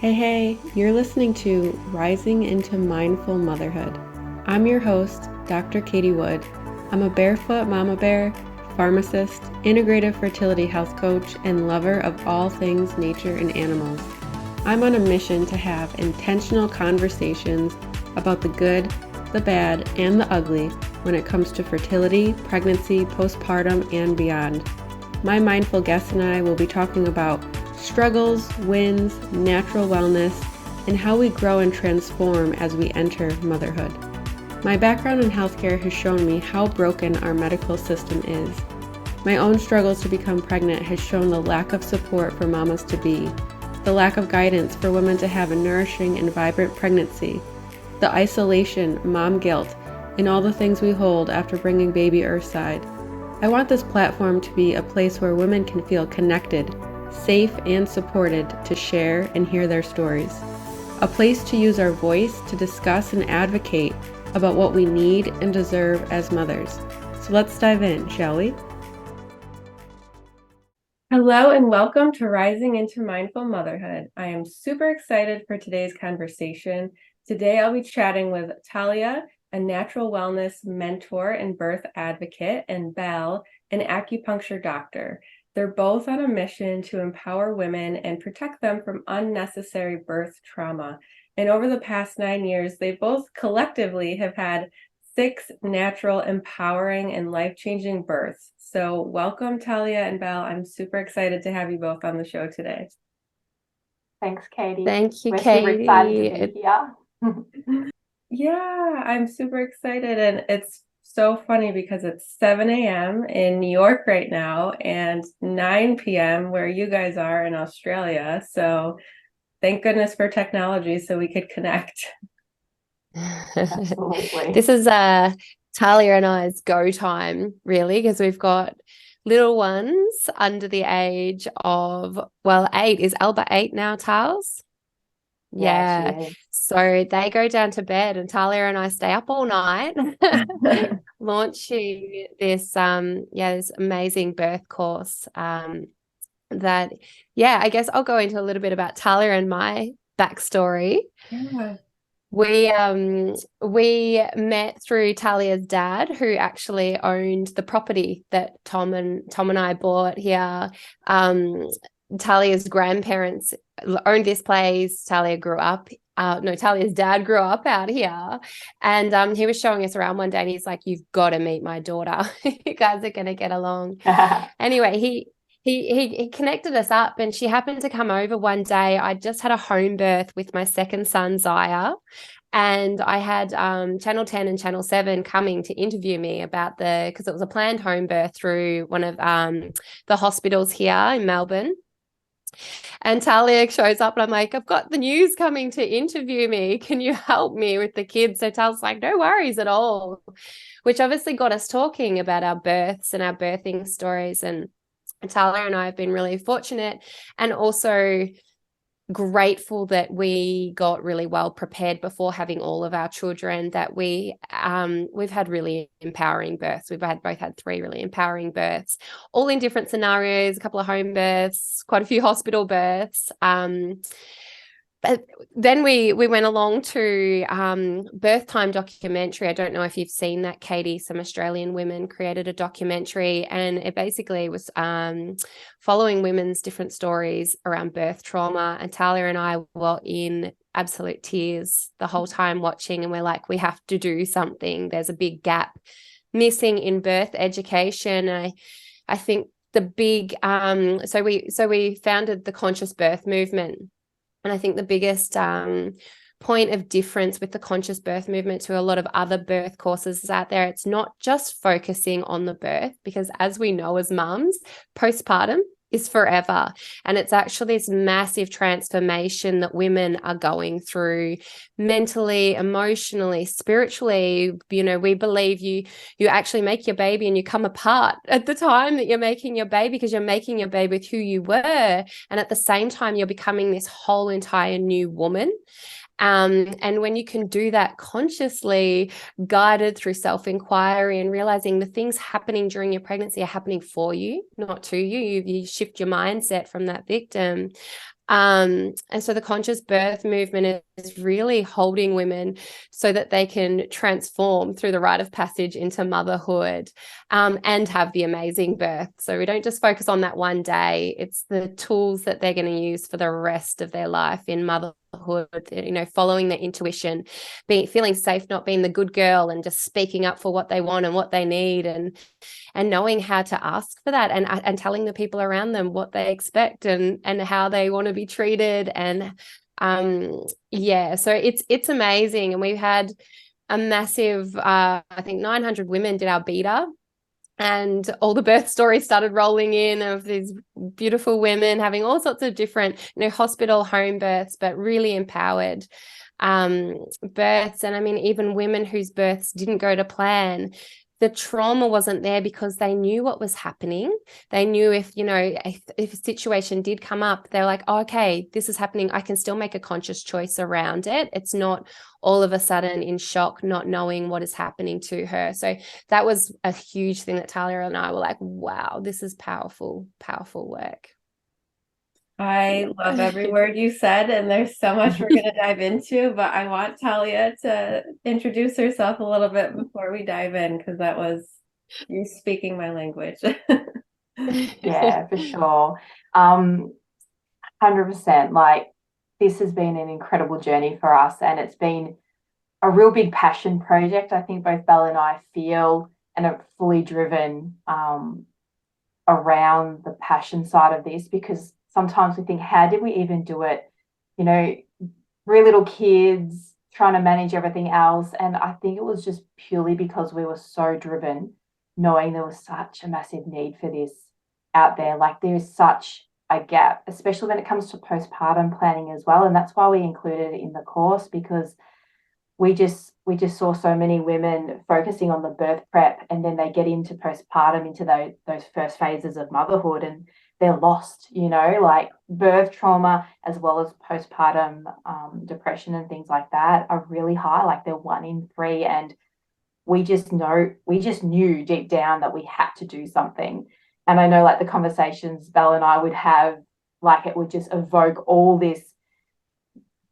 Hey, you're listening to Rising into Mindful Motherhood. I'm your host, Dr. Katie Wood. I'm a barefoot mama bear, pharmacist, integrative fertility health coach, and lover of all things nature and animals. I'm on a mission to have intentional conversations about the good, the bad, and the ugly when it comes to fertility, pregnancy, postpartum, and beyond. My mindful guests and I will be talking about struggles, wins, natural wellness, and how we grow and transform as we enter motherhood. My background in healthcare has shown me how broken our medical system is. My own struggles to become pregnant has shown the lack of support for mamas to be, the lack of guidance for women to have a nourishing and vibrant pregnancy, the isolation, mom guilt, and all the things we hold after bringing baby earthside. I want this platform to be a place where women can feel connected, safe, and supported to share and hear their stories. A place to use our voice to discuss and advocate about what we need and deserve as mothers. So let's dive in, shall we? Hello and welcome to Rising into Mindful Motherhood. I am super excited for today's conversation. Today I'll be chatting with Tahlia, a natural wellness mentor and birth advocate, and Belle, an acupuncture doctor. They're both on a mission to empower women and protect them from unnecessary birth trauma. And over the past 9 years, they both collectively have had 6 natural, empowering, and life-changing births. So welcome, Tahlia and Belle. I'm super excited to have you both on the show today. Thanks, Katie. Thank you, We're Katie. super excited to be here. Yeah, I'm super excited. And it's so funny because it's 7 a.m. in New York right now and 9 p.m. where you guys are in Australia. So thank goodness for technology so we could connect. Absolutely. This is Tahlia and I's go time, really, because we've got little ones under the age of, 8. Is Alba 8 now, Tals? Yeah. So they go down to bed and Tahlia and I stay up all night launching this this amazing birth course that I guess I'll go into a little bit about Tahlia and my backstory. Yeah. We met through Talia's dad, who actually owned the property that Tom and I bought here. Talia's grandparents owned this place. Tahlia's dad grew up out here, and he was showing us around one day, and he's like, "You've got to meet my daughter. You guys are going to get along." Anyway, he connected us up, and she happened to come over one day. I just had a home birth with my second son, Zaya, and I had Channel 10 and Channel 7 coming to interview me about because it was a planned home birth through one of the hospitals here in Melbourne. And Tahlia shows up and I'm like, "I've got the news coming to interview me. Can you help me with the kids?" So Tal's like, "No worries at all," which obviously got us talking about our births and our birthing stories. And Tahlia and I have been really fortunate and also grateful that we got really well prepared before having all of our children, that we've had really empowering births. We've both had 3 really empowering births, all in different scenarios, a couple of home births, quite a few hospital births. But then we went along to Birth Time documentary. I don't know if you've seen that, Katie. Some Australian women created a documentary, and it basically was following women's different stories around birth trauma. And Tahlia and I were in absolute tears the whole time watching, and we're like, we have to do something. There's a big gap missing in birth education. I think the big so we founded the Conscious Birth Movement. And I think the biggest point of difference with the conscious birth movement to a lot of other birth courses out there, it's not just focusing on the birth, because as we know as mums, postpartum is forever. And it's actually this massive transformation that women are going through mentally, emotionally, spiritually. You know, we believe you actually make your baby and you come apart at the time that you're making your baby, because you're making your baby with who you were. And at the same time, you're becoming this whole entire new woman. And when you can do that consciously, guided through self-inquiry and realizing the things happening during your pregnancy are happening for you, not to you. You shift your mindset from that victim. And so the conscious birth movement is really holding women so that they can transform through the rite of passage into motherhood, and have the amazing birth. So we don't just focus on that one day. It's the tools that they're going to use for the rest of their life in motherhood, following their intuition, feeling safe, not being the good girl, and just speaking up for what they want and what they need, and knowing how to ask for that, and telling the people around them what they expect and how they want to be treated. And so it's amazing. And we've had a massive I think 900 women did our beta, and all the birth stories started rolling in of these beautiful women having all sorts of different hospital home births, but really empowered births. And I mean, even women whose births didn't go to plan, the trauma wasn't there because they knew what was happening. They knew if a situation did come up, they're like, oh, okay, this is happening. I can still make a conscious choice around it. It's not all of a sudden in shock, not knowing what is happening to her. So that was a huge thing that Tahlia and I were like, wow, this is powerful, powerful work. I love every word you said, and there's so much we're going to dive into, but I want Tahlia to introduce herself a little bit before we dive in, because that was you speaking my language. Yeah, for sure. 100%. Like, this has been an incredible journey for us, and it's been a real big passion project. I think both Belle and I feel and are fully driven around the passion side of this, because sometimes we think, how did we even do it? 3 little kids trying to manage everything else. And I think it was just purely because we were so driven, knowing there was such a massive need for this out there. Like, there's such a gap, especially when it comes to postpartum planning as well. And that's why we included it in the course, because we just saw so many women focusing on the birth prep, and then they get into postpartum, into those first phases of motherhood, and they're lost, like birth trauma as well as postpartum depression and things like that are really high. Like, they're 1 in 3. And we just knew deep down that we had to do something. And I know, like, the conversations Belle and I would have, like, it would just evoke all this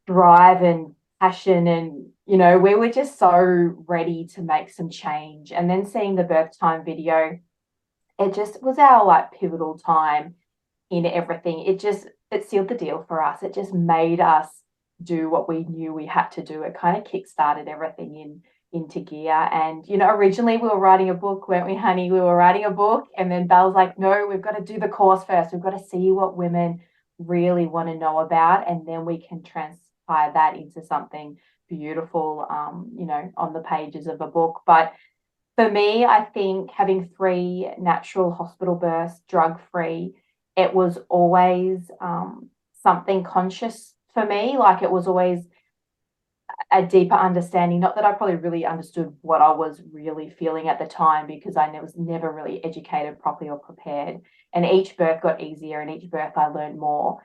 drive and passion, and we were just so ready to make some change. And then seeing the birth time video, it just was our, like, pivotal time in everything. It sealed the deal for us. It just made us do what we knew we had to do. It kind of kick-started everything into gear. And originally we were writing a book, weren't we, honey? We were writing a book, and then Belle's like, no, we've got to do the course first. We've got to see what women really want to know about, and then we can transpire that into something beautiful, on the pages of a book. But for me, I think having 3 natural hospital births, drug-free, it was always something conscious for me. Like, it was always a deeper understanding. Not that I probably really understood what I was really feeling at the time, because I was never really educated properly or prepared. And each birth got easier, and each birth I learned more.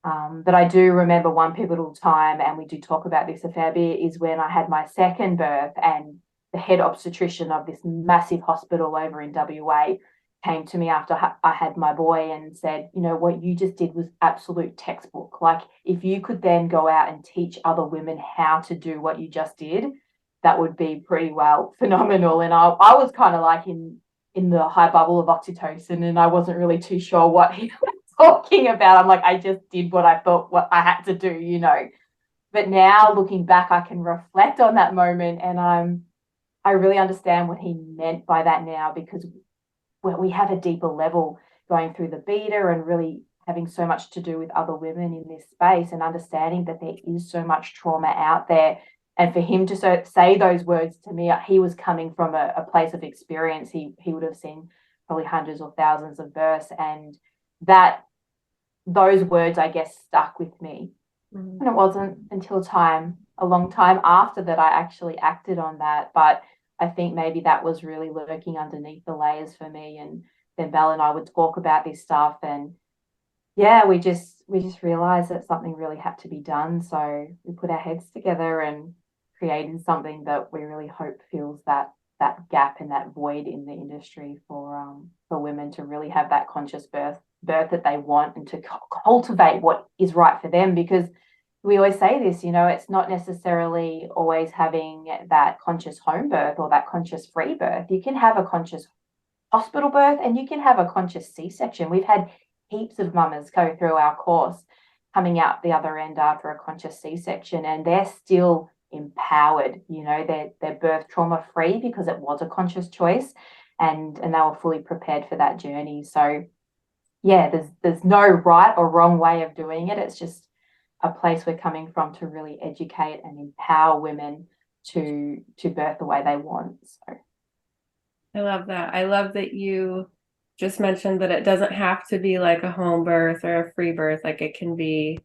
But I do remember one pivotal time, and we do talk about this a fair bit, is when I had my second birth, and the head obstetrician of this massive hospital over in WA came to me after I had my boy and said, what you just did was absolute textbook. Like, if you could then go out and teach other women how to do what you just did, that would be pretty well phenomenal. And I was kind of like in the high bubble of oxytocin, and I wasn't really too sure what he was talking about. I'm like, I just did what I thought what I had to do, But now, looking back, I can reflect on that moment, and I really understand what he meant by that now, because we have a deeper level going through the beta, and really having so much to do with other women in this space, and understanding that there is so much trauma out there. And for him to say those words to me, he was coming from a place of experience. He would have seen probably hundreds or thousands of births, and those words, I guess, stuck with me. Mm-hmm. And it wasn't until a long time after, that I actually acted on that. But I think maybe that was really lurking underneath the layers for me. And then Belle and I would talk about this stuff, and we just realized that something really had to be done. So we put our heads together and created something that we really hope fills that gap and that void in the industry for women to really have that conscious birth birth that they want and to cultivate what is right for them. Because we always say this, you know, it's not necessarily always having that conscious home birth or that conscious free birth. You can have a conscious hospital birth and you can have a conscious C-section. We've had heaps of mamas go through our course coming out the other end after a conscious C-section, and they're still empowered. You know, they're birth trauma free because it was a conscious choice, and they were fully prepared for that journey. So yeah, there's no right or wrong way of doing it. It's just a place we're coming from to really educate and empower women to birth the way they want. So I love that. I love that you just mentioned that it doesn't have to be like a home birth or a free birth. Like it can be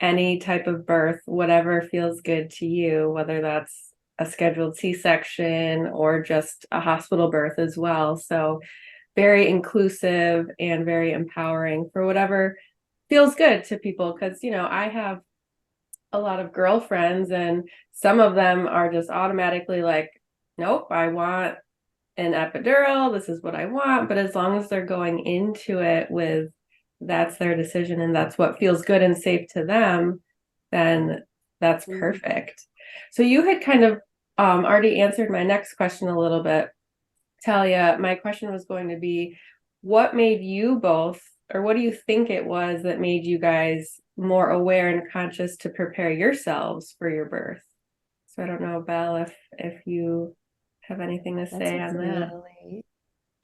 any type of birth, whatever feels good to you, whether that's a scheduled C-section or just a hospital birth as well. So very inclusive and very empowering for whatever feels good to people. Because, you know, I have a lot of girlfriends and some of them are just automatically like, nope, I want an epidural. This is what I want. But as long as they're going into it with that's their decision and that's what feels good and safe to them, then that's perfect. So you had kind of already answered my next question a little bit, Tahlia. My question was going to be, what made you both, or what do you think it was that made you guys more aware and conscious to prepare yourselves for your birth? So I don't know, Belle, if you have anything to say on that.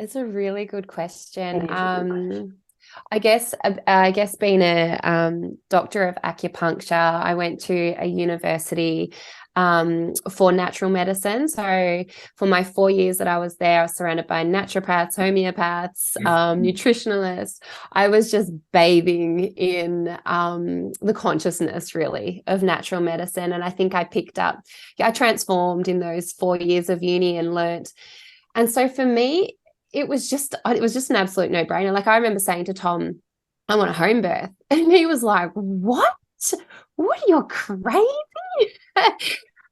It's a really good question. it is a good question. I guess being a doctor of acupuncture, I went to a university for natural medicine. So for my 4 years that I was there, I was surrounded by naturopaths, homeopaths, nutritionalists. I was just bathing in the consciousness, really, of natural medicine. And I think I transformed in those 4 years of uni and learnt. And so for me, it was just an absolute no-brainer. Like I remember saying to Tom, I want a home birth. And he was like, what? You're crazy?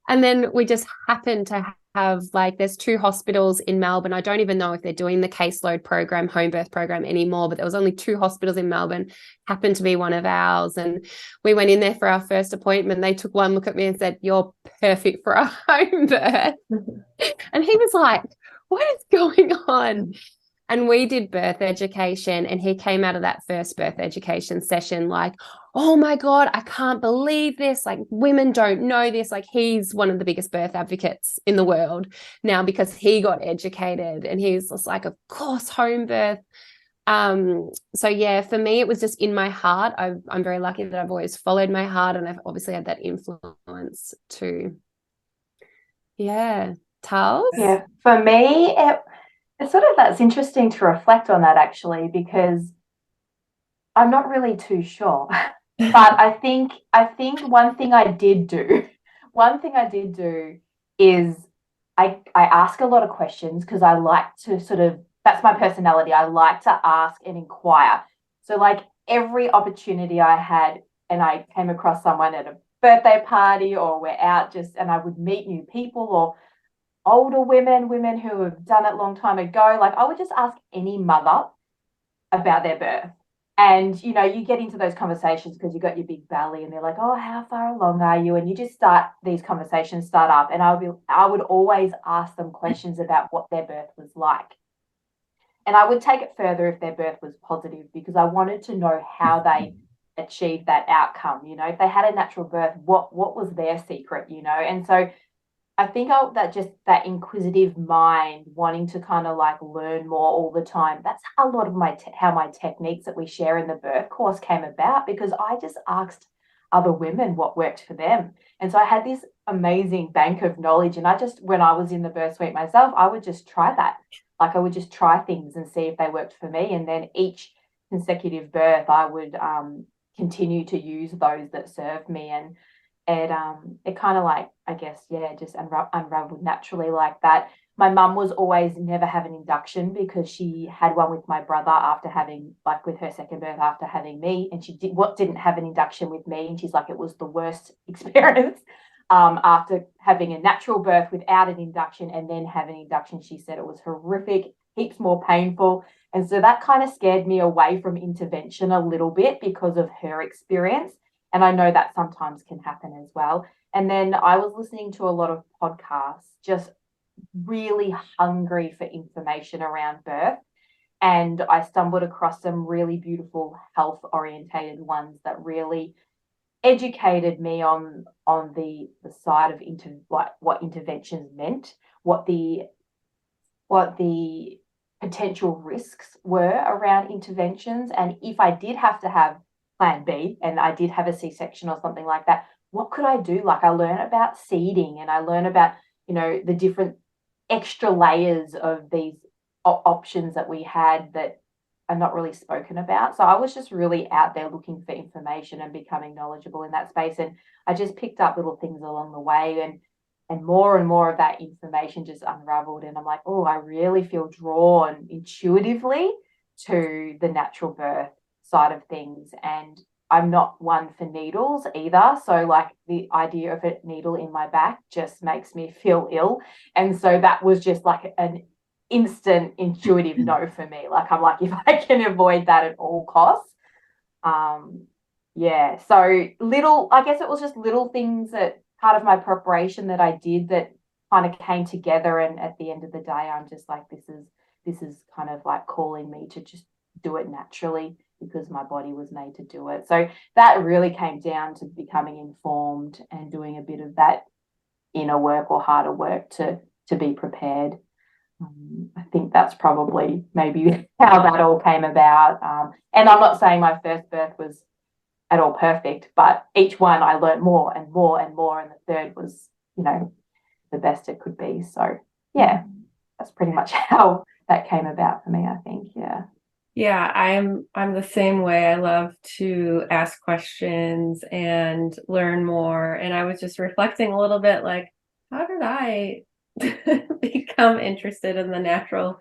And then we just happened to have, like, there's 2 hospitals in Melbourne. I don't even know if they're doing the caseload program, home birth program anymore, but there was only 2 hospitals in Melbourne, happened to be one of ours. And we went in there for our first appointment. They took one look at me and said, you're perfect for a home birth. And he was like, what is going on? And we did birth education, and he came out of that first birth education session like, oh my God, I can't believe this. Like, women don't know this. Like, he's one of the biggest birth advocates in the world now because he got educated, and he's just like, of course, home birth. So yeah, for me, it was just in my heart. I'm very lucky that I've always followed my heart, and I've obviously had that influence too. Yeah. Tals? Yeah, for me, it's sort of, that's interesting to reflect on that actually, because I'm not really too sure. But I think one thing I did do is I ask a lot of questions because I like to sort of, that's my personality. I like to ask and inquire. So like every opportunity I had, and I came across someone at a birthday party or we're out and I would meet new people or older women who have done it a long time ago. Like I would just ask any mother about their birth. And, you know, you get into those conversations because you got your big belly and they're like, oh, how far along are you? And you just these conversations start up. And I would always ask them questions about what their birth was like. And I would take it further if their birth was positive, because I wanted to know how they achieved that outcome. You know, if they had a natural birth, what was their secret, you know? And so I think that inquisitive mind wanting to kind of like learn more all the time. That's a lot of how my techniques that we share in the birth course came about, because I just asked other women what worked for them. And so I had this amazing bank of knowledge. And when I was in the birth suite myself, I would just try that. Like I would just try things and see if they worked for me. And then each consecutive birth, I would continue to use those that served me. And it kind of like, I guess, yeah, just unraveled naturally like that. My mum was always never have an induction because she had one with my brother with her second birth after having me, and she didn't have an induction with me, and she's like, it was the worst experience after having a natural birth without an induction and then having an induction. She said it was horrific. heaps more painful. And so that kind of scared me away from intervention a little bit because of her experience. And I know that sometimes can happen as well. And then I was listening to a lot of podcasts, just really hungry for information around birth. And I stumbled across some really beautiful health orientated ones that really educated me on the side of what interventions meant, what the potential risks were around interventions, and if I did have to have plan B and I did have a C-section or something like that, what could I do? Like I learned about seeding, and I learned about, the different extra layers of these options that we had that are not really spoken about. So I was just really out there looking for information and becoming knowledgeable in that space. And I just picked up little things along the way, and more of that information just unraveled. And I'm like, oh, I really feel drawn intuitively to the natural birth side of things. And I'm not one for needles either. So like the idea of a needle in my back just makes me feel ill. And so that was just like an instant intuitive no for me. Like I'm like, if I can avoid that at all costs. Yeah. So I guess it was just little things that part of my preparation that I did that kind of came together. And at the end of the day, I'm just like, this is kind of like calling me to just do it naturally because my body was made to do it. So that really came down to becoming informed and doing a bit of that inner work or harder work to be prepared. I think that's probably maybe how that all came about. And I'm not saying my first birth was at all perfect, but each one I learned more and more and more, and the third was, the best it could be. So yeah, that's pretty much how that came about for me, I think. Yeah, I'm the same way. I love to ask questions and learn more. And I was just reflecting a little bit like, how did I become interested in the natural,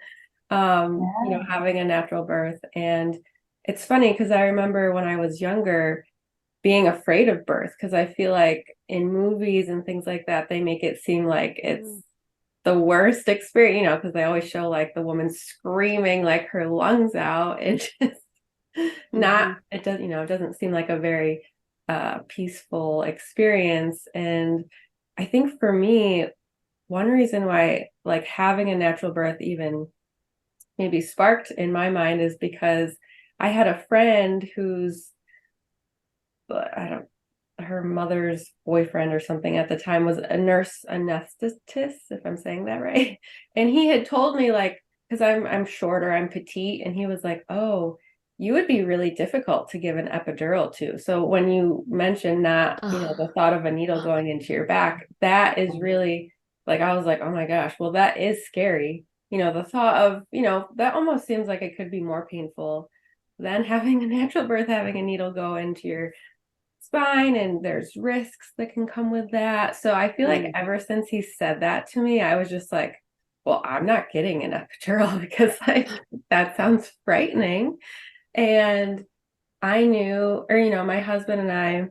having a natural birth? And it's funny because I remember when I was younger being afraid of birth, because I feel like in movies and things like that, they make it seem like it's the worst experience, because they always show like the woman screaming like her lungs out. It just it does, it doesn't seem like a very peaceful experience. And I think for me, one reason why like having a natural birth even maybe sparked in my mind is because I had a friend who's, her mother's boyfriend or something at the time was a nurse anesthetist, if I'm saying that right. And he had told me like, because I'm shorter, I'm petite, and he was like, oh, you would be really difficult to give an epidural to. So when you mentioned that, the thought of a needle going into your back, that is really like, I was like, oh my gosh, well, that is scary. The thought of, that almost seems like it could be more painful than having a natural birth, having a needle go into your spine, and there's risks that can come with that. So I feel like ever since he said that to me, I was just like, well, I'm not getting an epidural because like that sounds frightening. And I knew, or my husband and I,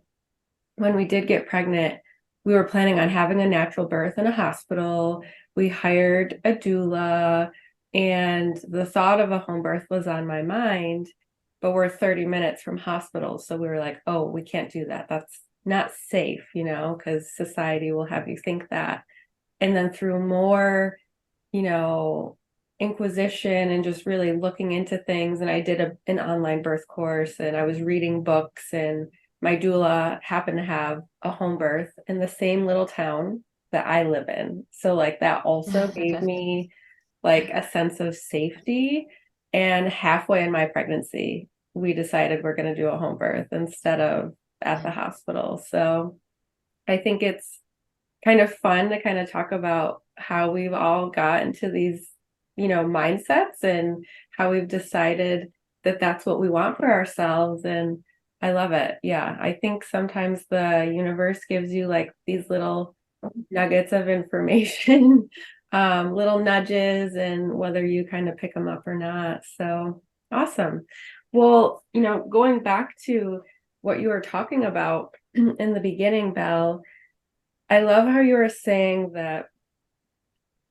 when we did get pregnant, we were planning on having a natural birth in a hospital. We hired a doula, and the thought of a home birth was on my mind, but we're 30 minutes from hospitals. So we were like, oh, we can't do that. That's not safe, because society will have you think that. And then through more, inquisition and just really looking into things. And I did an online birth course, and I was reading books, and my doula happened to have a home birth in the same little town that I live in. So like that also gave me like a sense of safety. And halfway in my pregnancy, we decided we're going to do a home birth instead of at the hospital. So I think it's kind of fun to kind of talk about how we've all got into these, mindsets, and how we've decided that that's what we want for ourselves. And I love it. Yeah. I think sometimes the universe gives you like these little nuggets of information, little nudges, and whether you kind of pick them up or not. So awesome. Well, going back to what you were talking about in the beginning, Belle, I love how you were saying that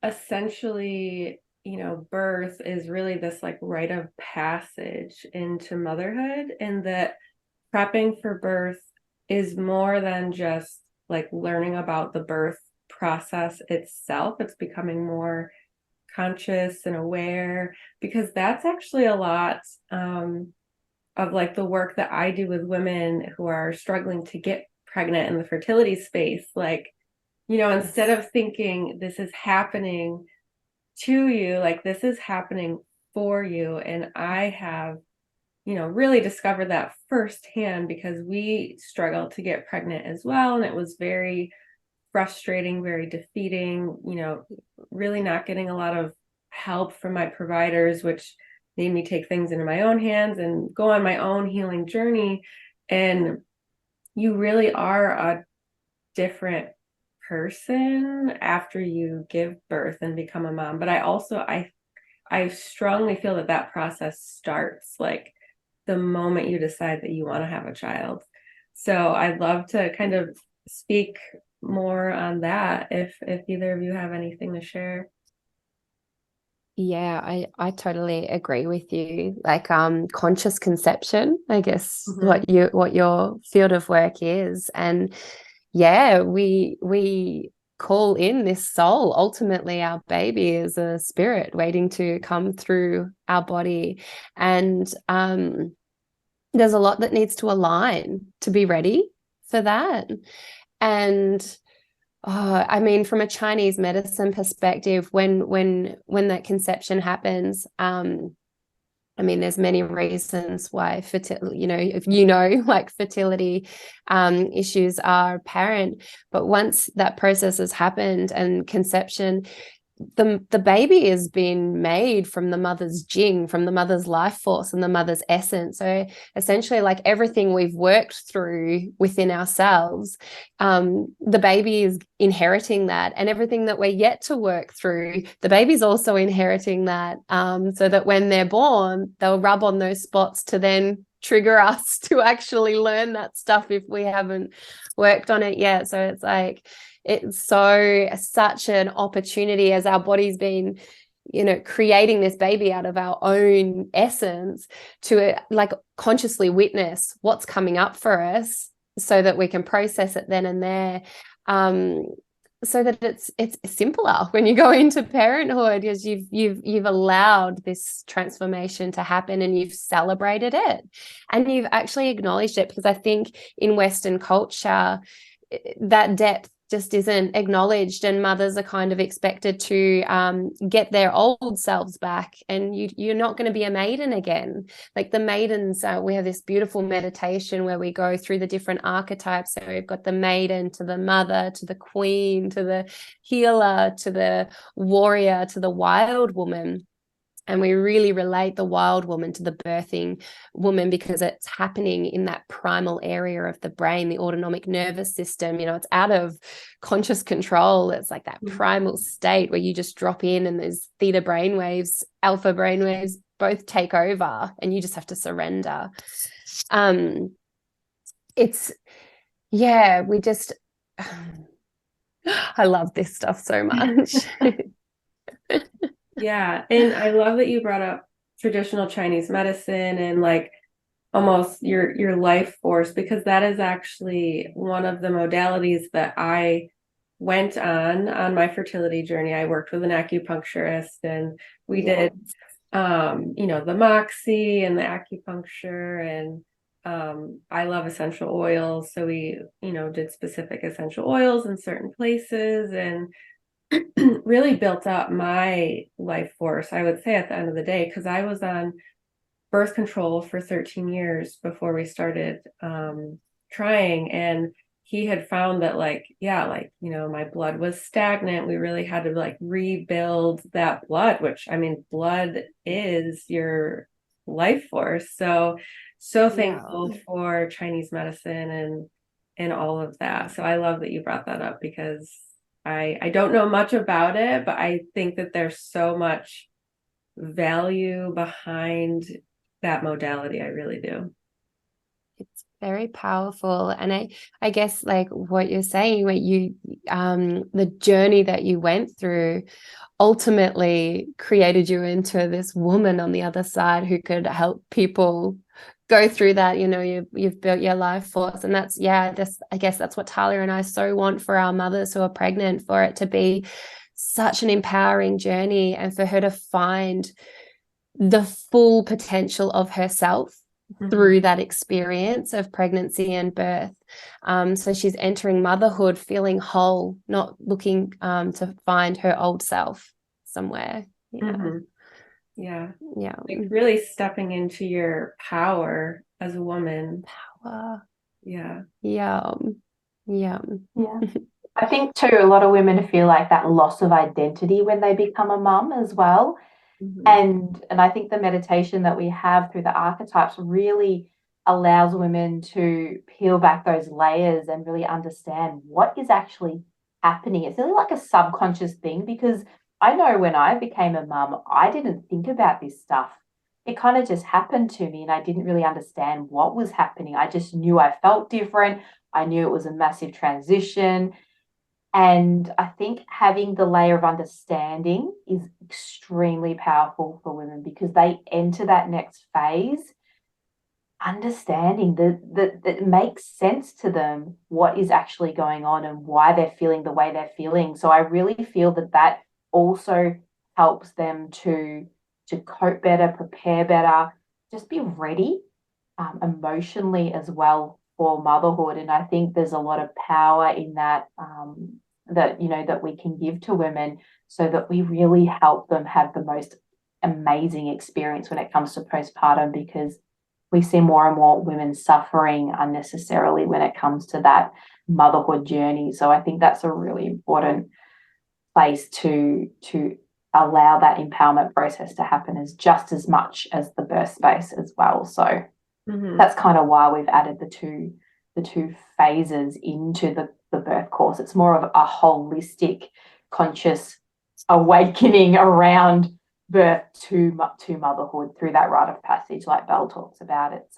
essentially birth is really this like rite of passage into motherhood, and that prepping for birth is more than just like learning about the birth process itself. It's becoming more conscious and aware, because that's actually a lot of like the work that I do with women who are struggling to get pregnant in the fertility space. Like, instead of thinking this is happening to you, like this is happening for you. And I have, really discovered that firsthand, because we struggled to get pregnant as well. And it was very frustrating, very defeating, really not getting a lot of help from my providers, which made me take things into my own hands and go on my own healing journey. And you really are a different person after you give birth and become a mom. But I strongly feel that process starts like the moment you decide that you want to have a child. So I'd love to kind of speak more on that if either of you have anything to share. Yeah, I totally agree with you. Like conscious conception, I guess what your field of work is. And yeah, we call in this soul. Ultimately, our baby is a spirit waiting to come through our body. And there's a lot that needs to align to be ready for that. And I mean, from a Chinese medicine perspective, when that conception happens, I mean, there's many reasons why like fertility issues are apparent. But once that process has happened and conception, the baby is being made from the mother's jing, from the mother's life force and the mother's essence. So essentially, like everything we've worked through within ourselves, the baby is inheriting that, and everything that we're yet to work through, the baby's also inheriting that, so that when they're born, they'll rub on those spots to then trigger us to actually learn that stuff if we haven't worked on it yet. So it's like, it's such an opportunity as our body's been, creating this baby out of our own essence to like consciously witness what's coming up for us so that we can process it then and there. So that it's simpler when you go into parenthood, because you've allowed this transformation to happen and you've celebrated it and you've actually acknowledged it. Because I think in Western culture, that depth just isn't acknowledged, and mothers are kind of expected to get their old selves back, and you're not going to be a maiden again. Like the maidens, we have this beautiful meditation where we go through the different archetypes. So we've got the maiden to the mother, to the queen, to the healer, to the warrior, to the wild woman. And we really relate the wild woman to the birthing woman, because it's happening in that primal area of the brain, the autonomic nervous system. It's out of conscious control. It's like that primal state where you just drop in and there's theta brainwaves, alpha brainwaves, both take over, and you just have to surrender. I love this stuff so much. Yeah. And I love that you brought up traditional Chinese medicine and like almost your life force, because that is actually one of the modalities that I went on my fertility journey. I worked with an acupuncturist, and we did the moxie and the acupuncture, and I love essential oils. So we, did specific essential oils in certain places, and really built up my life force, I would say, at the end of the day, because I was on birth control for 13 years before we started trying. And he had found that my blood was stagnant. We really had to like rebuild that blood, which, I mean, blood is your life force. So thankful for Chinese medicine and all of that. So I love that you brought that up, because I don't know much about it, but I think that there's so much value behind that modality. I really do. very powerful. And I guess like what you're saying, what you the journey that you went through ultimately created you into this woman on the other side who could help people go through that. You know, you've built your life force, and that's, yeah, this, I guess that's what Tahlia and I so want for our mothers who are pregnant, for it to be such an empowering journey and for her to find the full potential of herself through that experience of pregnancy and birth. So she's entering motherhood feeling whole, not looking to find her old self somewhere. Yeah. Like really stepping into your power as a woman. Power. Yeah. I think too, a lot of women feel like that loss of identity when they become a mum as well. And I think the meditation that we have through the archetypes really allows women to peel back those layers and really understand what is actually happening. It's really like a subconscious thing, because I know when I became a mum, I didn't think about this stuff. It kind of just happened to me and I didn't really understand what was happening. I just knew I felt different. I knew it was a massive transition. And I think having the layer of understanding is extremely powerful for women, because they enter that next phase understanding that it makes sense to them what is actually going on and why they're feeling the way they're feeling. So I really feel that that also helps them to cope better, prepare better, just be ready emotionally as well for motherhood. And I think there's a lot of power in that, that we can give to women, so that we really help them have the most amazing experience when it comes to postpartum, because we see more and more women suffering unnecessarily when it comes to that motherhood journey. So I think that's a really important place to allow that empowerment process to happen, as just as much as the birth space as well. So that's kind of why we've added the two phases into the birth course. It's more of a holistic, conscious awakening around birth to motherhood through that rite of passage, like Belle talks about. It's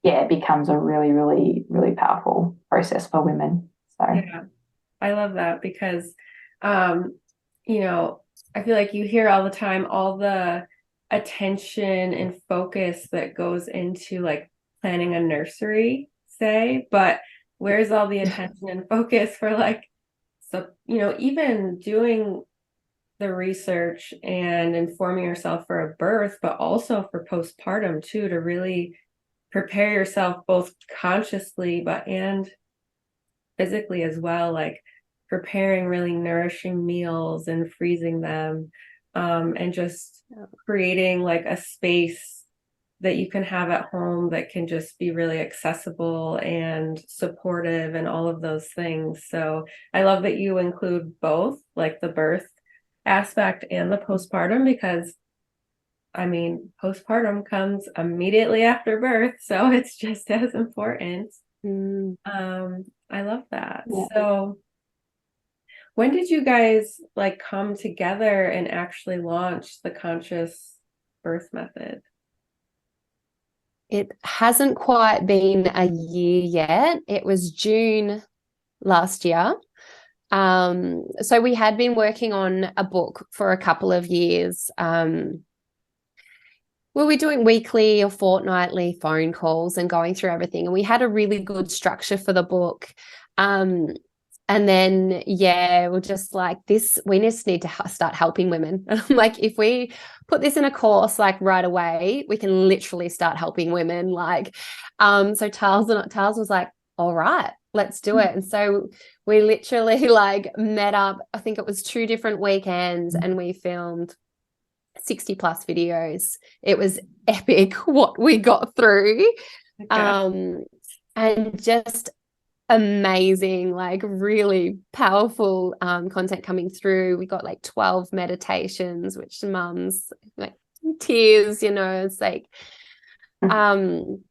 it becomes a really, really, really powerful process for women. So yeah, I love that, because I feel like you hear all the time all the attention and focus that goes into like planning a nursery, say, but where's all the attention and focus for like, so even doing the research and informing yourself for a birth, but also for postpartum too, to really prepare yourself both consciously and physically as well, like preparing really nourishing meals and freezing them, and just creating like a space that you can have at home that can just be really accessible and supportive and all of those things. So I love that you include both, like the birth aspect and the postpartum, because I mean, postpartum comes immediately after birth, so it's just as important. I love that. Yeah. So when did you guys like come together and actually launch the conscious birth method? It hasn't quite been a year yet. It was June last year. So we had been working on a book for a couple of years. We were doing weekly or fortnightly phone calls and going through everything. And we had a really good structure for the book. And then, we're just like, we just need to start helping women. And I'm like, if we put this in a course like right away, we can literally start helping women. Like, so Tals was like, all right, let's do it. And so we literally like met up, I think it was 2 different weekends, and we filmed 60 plus videos. It was epic what we got through. Okay. And just amazing, like really powerful content coming through. We got like 12 meditations, which mums like tears, it's like and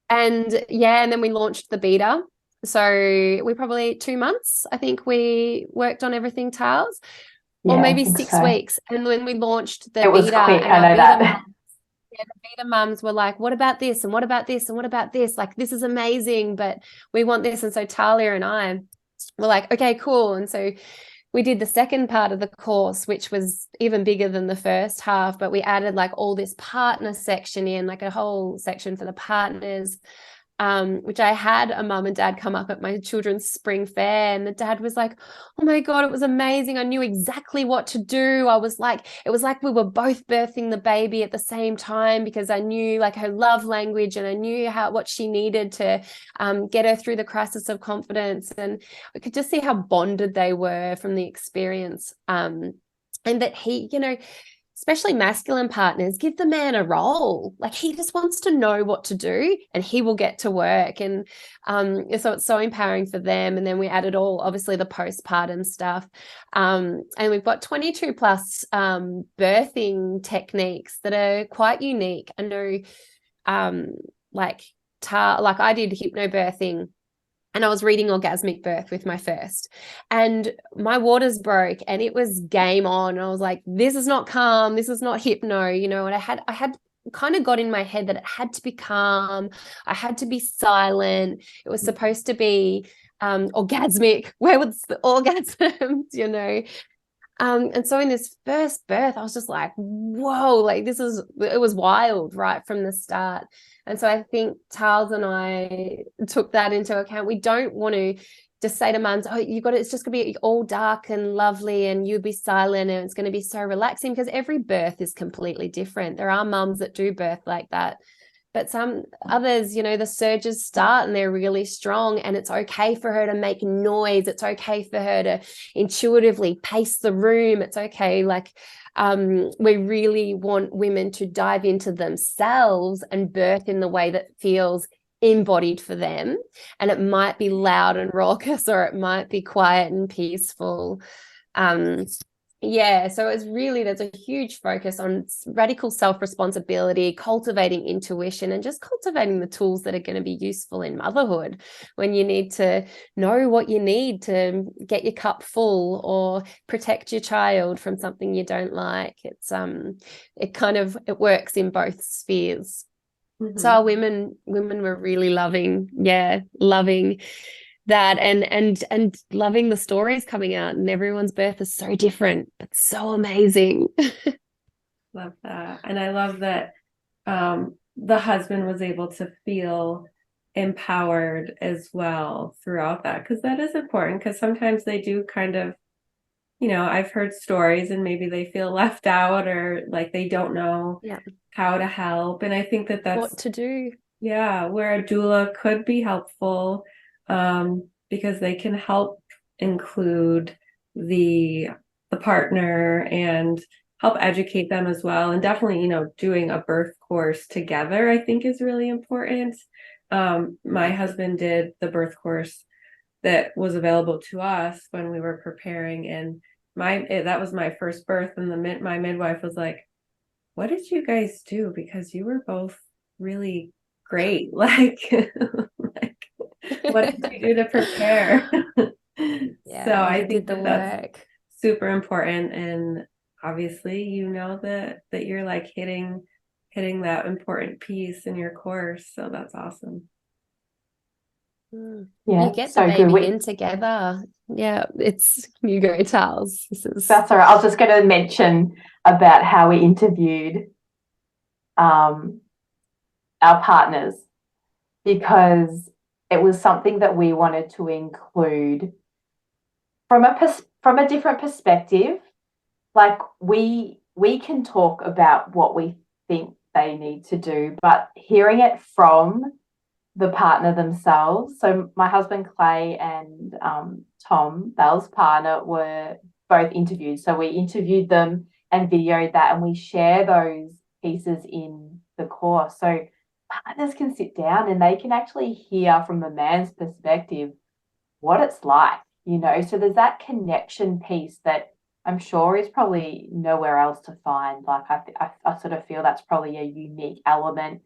then we launched the beta. So we probably 2 months, I think we worked on everything, Tales, or maybe 6 weeks. And when we launched the beta, it was quick. I know that. Yeah, the beta mums were like, what about this? And what about this? And what about this? Like, this is amazing, but we want this. And so Tahlia and I were like, okay, cool. And so we did the second part of the course, which was even bigger than the first half, but we added like all this partner section in, like a whole section for the partners. Which I had a mum and dad come up at my children's spring fair, and the dad was like, oh my God, it was amazing. I knew exactly what to do. It was like we were both birthing the baby at the same time, because I knew like her love language, and I knew what she needed to get her through the crisis of confidence. And I could just see how bonded they were from the experience. And that he, especially masculine partners, give the man a role. Like, he just wants to know what to do and he will get to work. And so it's so empowering for them. And then we added obviously the postpartum stuff. And we've got 22 plus birthing techniques that are quite unique. I know like I did hypnobirthing, and I was reading Orgasmic Birth with my first, and my waters broke and it was game on. I was like, this is not calm. This is not hypno, and I had kind of got in my head that it had to be calm. I had to be silent. It was supposed to be orgasmic. Where was the orgasms, and so in this first birth, I was just like, whoa, like it was wild right from the start. And so I think Charles and I took that into account. We don't want to just say to mums, oh, it's just going to be all dark and lovely and you'll be silent and it's going to be so relaxing, because every birth is completely different. There are mums that do birth like that. But some others, the surges start and they're really strong, and it's okay for her to make noise. It's okay for her to intuitively pace the room. It's okay. Like, we really want women to dive into themselves and birth in the way that feels embodied for them. And it might be loud and raucous, or it might be quiet and peaceful. So there's a huge focus on radical self-responsibility, cultivating intuition, and just cultivating the tools that are going to be useful in motherhood when you need to know what you need to get your cup full or protect your child from something you don't like. It works in both spheres. Mm-hmm. So our women were really loving that and loving the stories coming out, and everyone's birth is so different. It's so amazing. Love that. And I love that the husband was able to feel empowered as well throughout that, because that is important, because sometimes they do kind of, I've heard stories and maybe they feel left out, or like they don't know how to help. And I think that's what to do. Yeah, where a doula could be helpful, because they can help include the partner and help educate them as well. And definitely, doing a birth course together, I think, is really important. My husband did the birth course that was available to us when we were preparing, and that was my first birth. And my midwife was like, what did you guys do? Because you were both really great. Like, what did you do to prepare? So I think that's super important. And obviously, that you're like hitting that important piece in your course. So that's awesome. Yeah, you get the baby in together. Yeah, you go, Charles. That's all right. I was just going to mention about how we interviewed our partners, because it was something that we wanted to include from a different perspective. Like, we can talk about what we think they need to do, but hearing it from the partner themselves. So my husband Clay and Tom, Belle's partner, were both interviewed. So we interviewed them and videoed that, and we share those pieces in the course. So partners can sit down and they can actually hear from the man's perspective what it's like, So there's that connection piece that I'm sure is probably nowhere else to find. Like, I sort of feel that's probably a unique element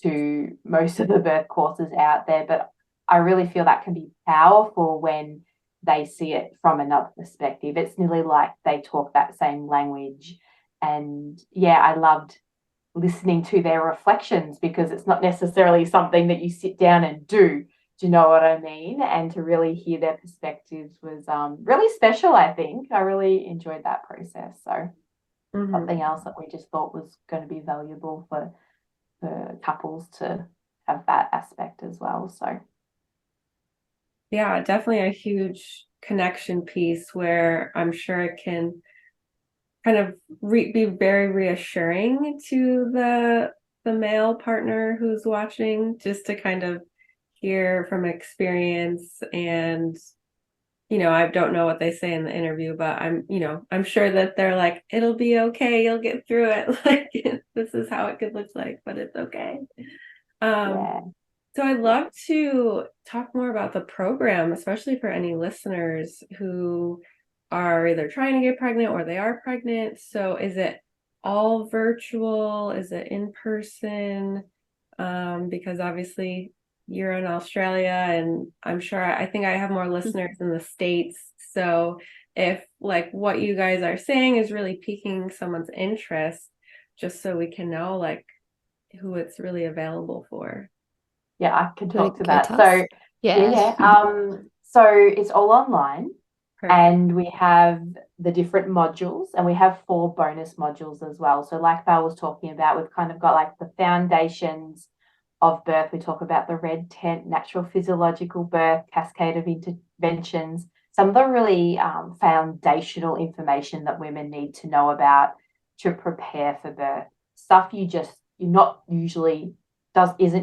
to most of the birth courses out there, but I really feel that can be powerful when they see it from another perspective. It's nearly like they talk that same language. And I loved listening to their reflections, because it's not necessarily something that you sit down and do. Do you know what I mean? And to really hear their perspectives was really special, I think. I really enjoyed that process. So something else that we just thought was going to be valuable for couples to have that aspect as well. So yeah, definitely a huge connection piece where I'm sure it can kind of be very reassuring to the male partner who's watching, just to kind of hear from experience. And I don't know what they say in the interview, but I'm sure that they're like, it'll be okay, you'll get through it. Like, this is how it could look like, but it's okay. yeah. So I'd love to talk more about the program, especially for any listeners who are either trying to get pregnant or they are pregnant. So is it all virtual? Is it in person? Because obviously you're in Australia, and I think I have more listeners in the States. So if like what you guys are saying is really piquing someone's interest, just so we can know like who it's really available for. Yeah, I can talk to that. So so it's all online. Perfect. And we have the different modules, and we have 4 bonus modules as well. So like Val was talking about, we've kind of got like the foundations of birth. We talk about the red tent, natural physiological birth, cascade of interventions, some of the really foundational information that women need to know about to prepare for birth. Stuff isn't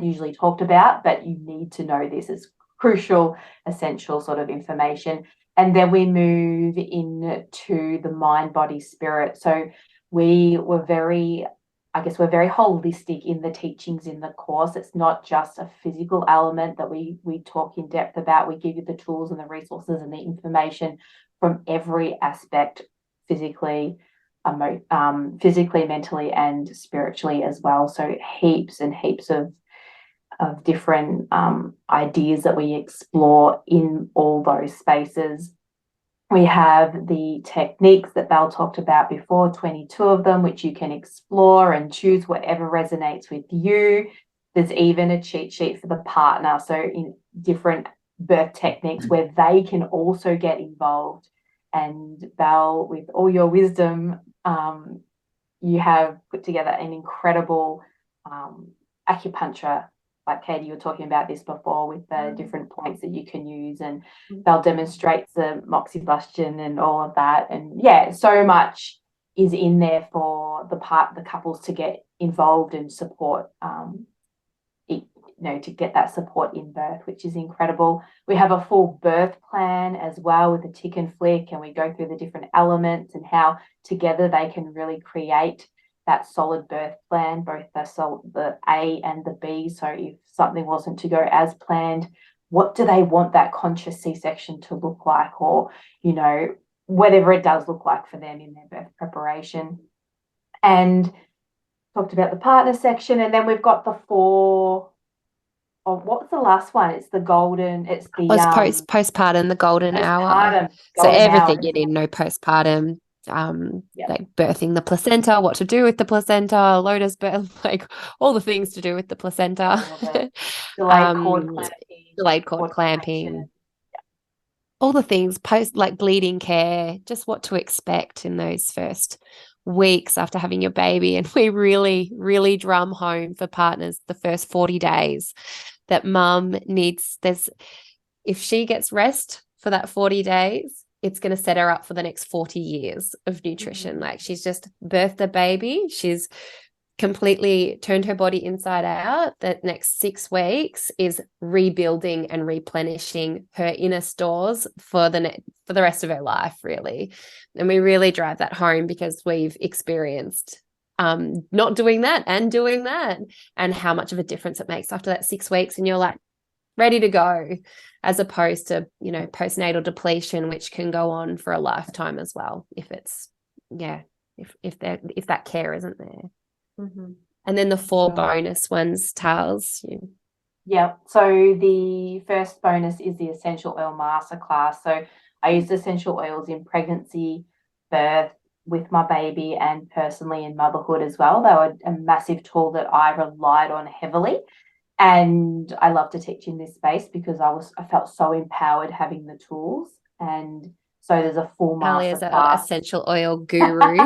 usually talked about, but you need to know this. It's crucial, essential sort of information. And then we move into the mind, body, spirit. So we're very holistic in the teachings in the course. It's not just a physical element that we talk in depth about. We give you the tools and the resources and the information from every aspect, physically, mentally, and spiritually as well. So heaps and heaps of different ideas that we explore in all those spaces. We have the techniques that Belle talked about before, 22 of them, which you can explore and choose whatever resonates with you. There's even a cheat sheet for the partner, so in different birth techniques where they can also get involved. And Belle, with all your wisdom, you have put together an incredible acupuncture. Like Katie, you were talking about this before with the different points that you can use, and Belle demonstrates the moxibustion and all of that. And yeah, so much is in there for the couples to get involved and support, to get that support in birth, which is incredible. We have a full birth plan as well with a tick and flick, and we go through the different elements and how together they can really create that solid birth plan, both the A and the B. So if something wasn't to go as planned, what do they want that conscious C-section to look like, or, whatever it does look like for them in their birth preparation. And talked about the partner section, and then we've got the 4. Oh, what was the last one? It's the golden. It's the postpartum, the golden hour. So golden everything hour. you need to know postpartum. Yep. Like birthing the placenta, what to do with the placenta, lotus birth, like all the things to do with the placenta. Delayed cord clamping. All the things post, like bleeding care, just what to expect in those first weeks after having your baby. And we really, really drum home for partners the first 40 days that mum needs. If she gets rest for that 40 days, it's going to set her up for the next 40 years of nutrition. Like, she's just birthed a baby. She's completely turned her body inside out. The next 6 weeks is rebuilding and replenishing her inner stores for the rest of her life, really. And we really drive that home because we've experienced not doing that and doing that, and how much of a difference it makes after that 6 weeks, and you're like ready to go, as opposed to postnatal depletion, which can go on for a lifetime as well if that care isn't there. And then the 4 bonus ones, Tals. Yeah. So the first bonus is the essential oil masterclass. So I use essential oils in pregnancy, birth, with my baby and personally in motherhood as well. They were a massive tool that I relied on heavily. And I love to teach in this space because I felt so empowered having the tools. And so there's a full Tahlia is master an class. essential oil guru.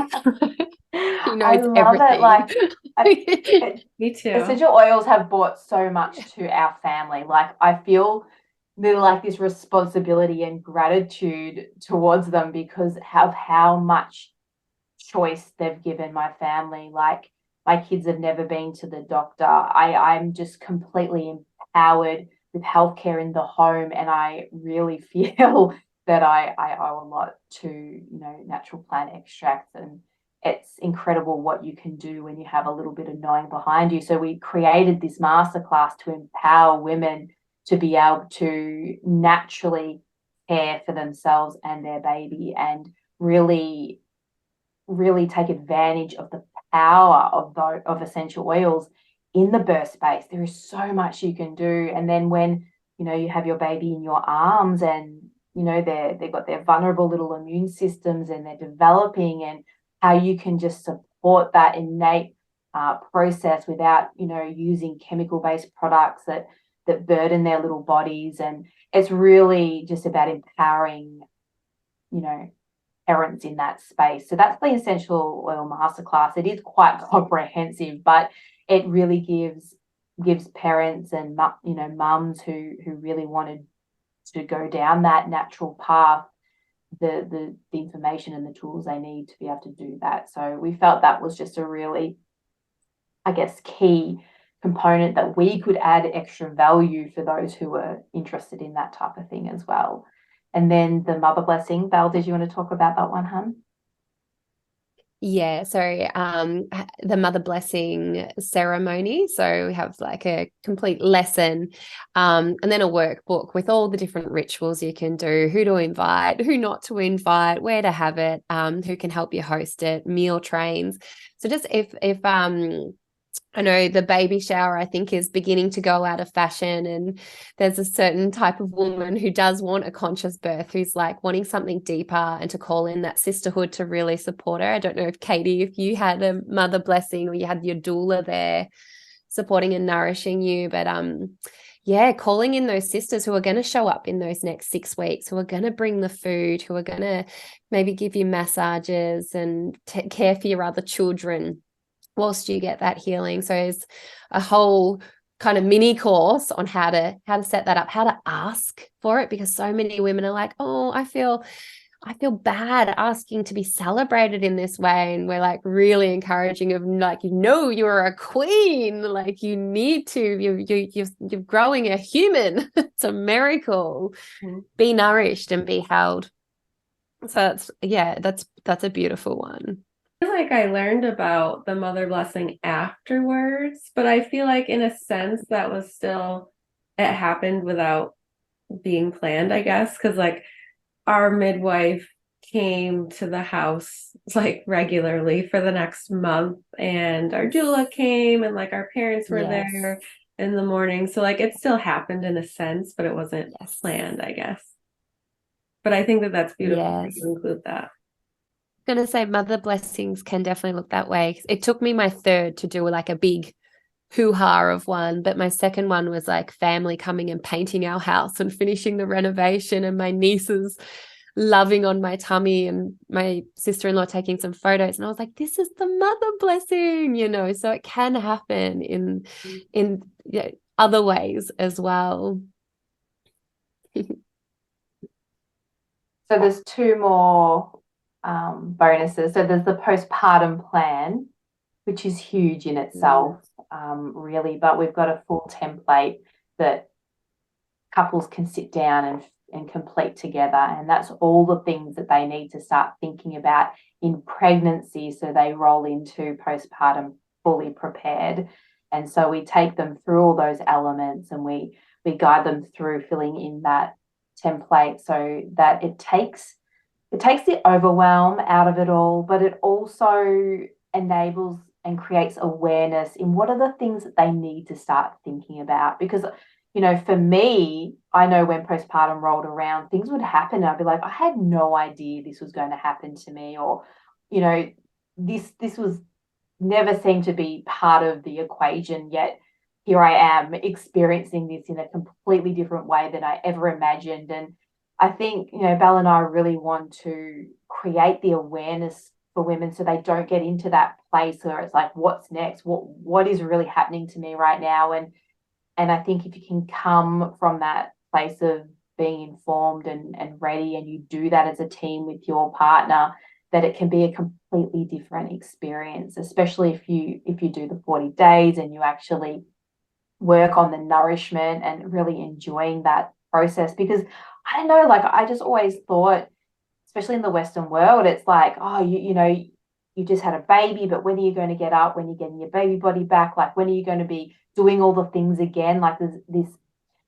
He I knows love it. everything. Me too. Essential oils have brought so much to our family. Like I feel like this responsibility and gratitude towards them because of how much choice they've given my family. Like my kids have never been to the doctor. I'm just completely empowered with healthcare in the home, and I really feel that I owe a lot to, you know, natural plant extracts. And it's incredible what you can do when you have a little bit of knowing behind you. So we created this masterclass to empower women to be able to naturally care for themselves and their baby, and really take advantage of the power of essential oils in the birth space. There is so much you can do. And then when, you know, you have your baby in your arms and, you know, they've got their vulnerable little immune systems and they're developing, and how you can just support that innate process without, you know, using chemical-based products that burden their little bodies. And it's really just about empowering, you know, parents in that space. So that's the essential oil masterclass. It is quite comprehensive, but it really gives parents and, you know, mums who really wanted to go down that natural path the information and the tools they need to be able to do that. So we felt that was just a really, I guess, key component that we could add extra value for those who were interested in that type of thing as well. And then the mother blessing, Belle, did you want to talk about that one, hun? Yeah, so the mother blessing ceremony. So we have like a complete lesson, and then a workbook with all the different rituals you can do, who to invite, who not to invite, where to have it, who can help you host it, meal trains. So just if I know the baby shower, I think, is beginning to go out of fashion. And there's a certain type of woman who does want a conscious birth, who's like wanting something deeper and to call in that sisterhood to really support her. I don't know if Katie, if you had a mother blessing or you had your doula there supporting and nourishing you, but yeah, calling in those sisters who are going to show up in those next 6 weeks, who are going to bring the food, who are going to maybe give you massages and care for your other children whilst you get that healing. So it's a whole kind of mini course on how to set that up, how to ask for it, because so many women are like, oh, I feel bad asking to be celebrated in this way. And we're like really encouraging of like, you know, you're a queen, like you need to, you're growing a human. It's a miracle. Be nourished and be held. So that's a beautiful one. Feel like I learned about the mother blessing afterwards, but I feel like in a sense that was still, it happened without being planned, I guess, because like our midwife came to the house like regularly for the next month, and our doula came, and like our parents were there in the morning. So like it still happened in a sense, but it wasn't planned, I guess. But I think that that's beautiful that you include that. Going to say mother blessings can definitely look that way. It took me my third to do like a big hoo-ha of one, but my second one was like family coming and painting our house and finishing the renovation, and my nieces loving on my tummy and my sister-in-law taking some photos, and I was like, this is the mother blessing, you know. So it can happen in other ways as well. So there's two more bonuses. So there's the postpartum plan, which is huge in itself, really, but we've got a full template that couples can sit down and complete together, and that's all the things that they need to start thinking about in pregnancy, so they roll into postpartum fully prepared. And so we take them through all those elements, and we guide them through filling in that template so that it takes the overwhelm out of it all, but it also enables and creates awareness in what are the things that they need to start thinking about. Because, you know, for me, I know when postpartum rolled around, things would happen and I'd be like, I had no idea this was going to happen to me, or you know, this was never seemed to be part of the equation, yet here I am experiencing this in a completely different way than I ever imagined. And I think, Belle and I really want to create the awareness for women so they don't get into that place where it's like, what's next? What is really happening to me right now? And I think if you can come from that place of being informed and ready, and you do that as a team with your partner, that it can be a completely different experience, especially if you do the 40 days and you actually work on the nourishment and really enjoying that process. Because I don't know, like I just always thought, especially in the Western world, it's like, oh, you just had a baby, but when are you going to get up? When are you getting your baby body back? Like, when are you going to be doing all the things again? Like, there's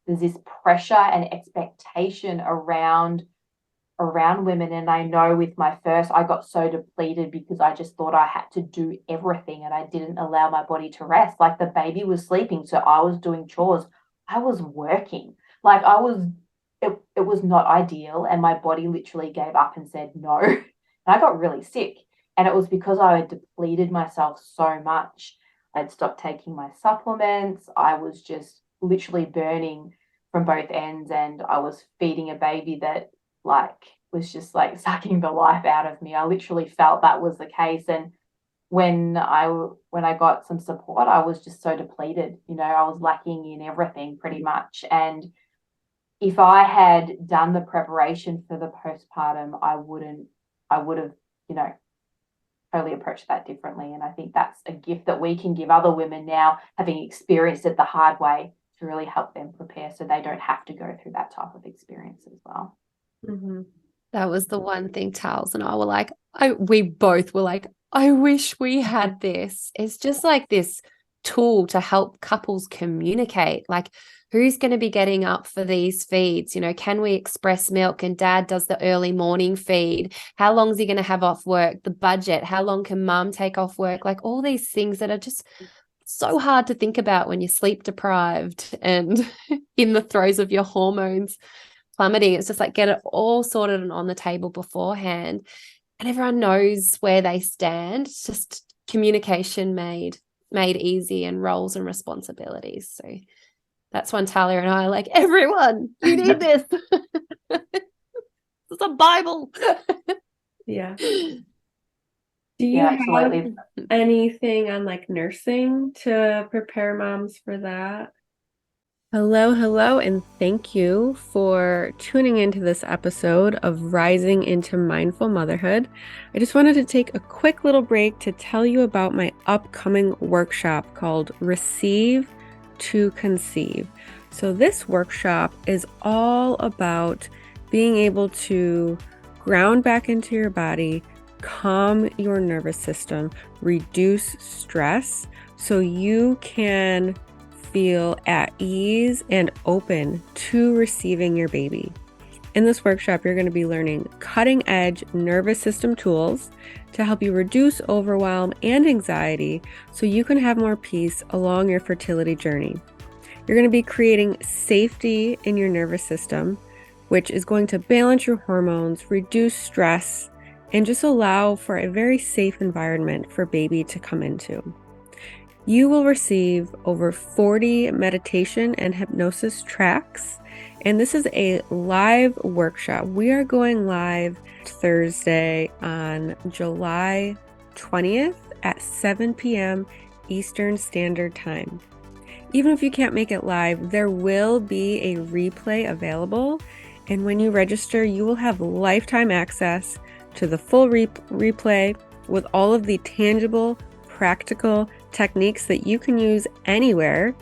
this pressure and expectation around women. And I know with my first, I got so depleted because I just thought I had to do everything and I didn't allow my body to rest. Like, the baby was sleeping, so I was doing chores. I was working. Like, it was not ideal. And my body literally gave up and said no. And I got really sick. And it was because I had depleted myself so much. I'd stopped taking my supplements. I was just literally burning from both ends. And I was feeding a baby that was just like sucking the life out of me. I literally felt that was the case. And when I got some support, I was just so depleted. I was lacking in everything pretty much. And if I had done the preparation for the postpartum, I would have, totally approached that differently. And I think that's a gift that we can give other women now, having experienced it the hard way, to really help them prepare so they don't have to go through that type of experience as well. Mm-hmm. That was the one thing Tals and I were like, we both were like, I wish we had this. It's just like this tool to help couples communicate. Like, who's going to be getting up for these feeds? Can we express milk and dad does the early morning feed? How long is he going to have off work? The budget, how long can mum take off work? Like, all these things that are just so hard to think about when you're sleep deprived and in the throes of your hormones plummeting. It's just like, get it all sorted and on the table beforehand, and everyone knows where they stand. It's just communication made easy, and roles and responsibilities. So that's when Tahlia and I are like, everyone, you need this. It's a Bible. Yeah. Do you absolutely. have anything on like nursing to prepare moms for that? Hello, and thank you for tuning into this episode of Rising into Mindful Motherhood. I just wanted to take a quick little break to tell you about my upcoming workshop called Receive to Conceive. So this workshop is all about being able to ground back into your body, calm your nervous system, reduce stress, so you can feel at ease and open to receiving your baby. In this workshop, you're going to be learning cutting-edge nervous system tools to help you reduce overwhelm and anxiety so you can have more peace along your fertility journey. You're going to be creating safety in your nervous system, which is going to balance your hormones, reduce stress, and just allow for a very safe environment for baby to come into. You will receive over 40 meditation and hypnosis tracks, and this is a live workshop. We are going live Thursday on July 20th at 7 p.m. Eastern Standard Time. Even if you can't make it live, there will be a replay available, and when you register, you will have lifetime access to the full replay with all of the tangible, practical techniques that you can use anywhere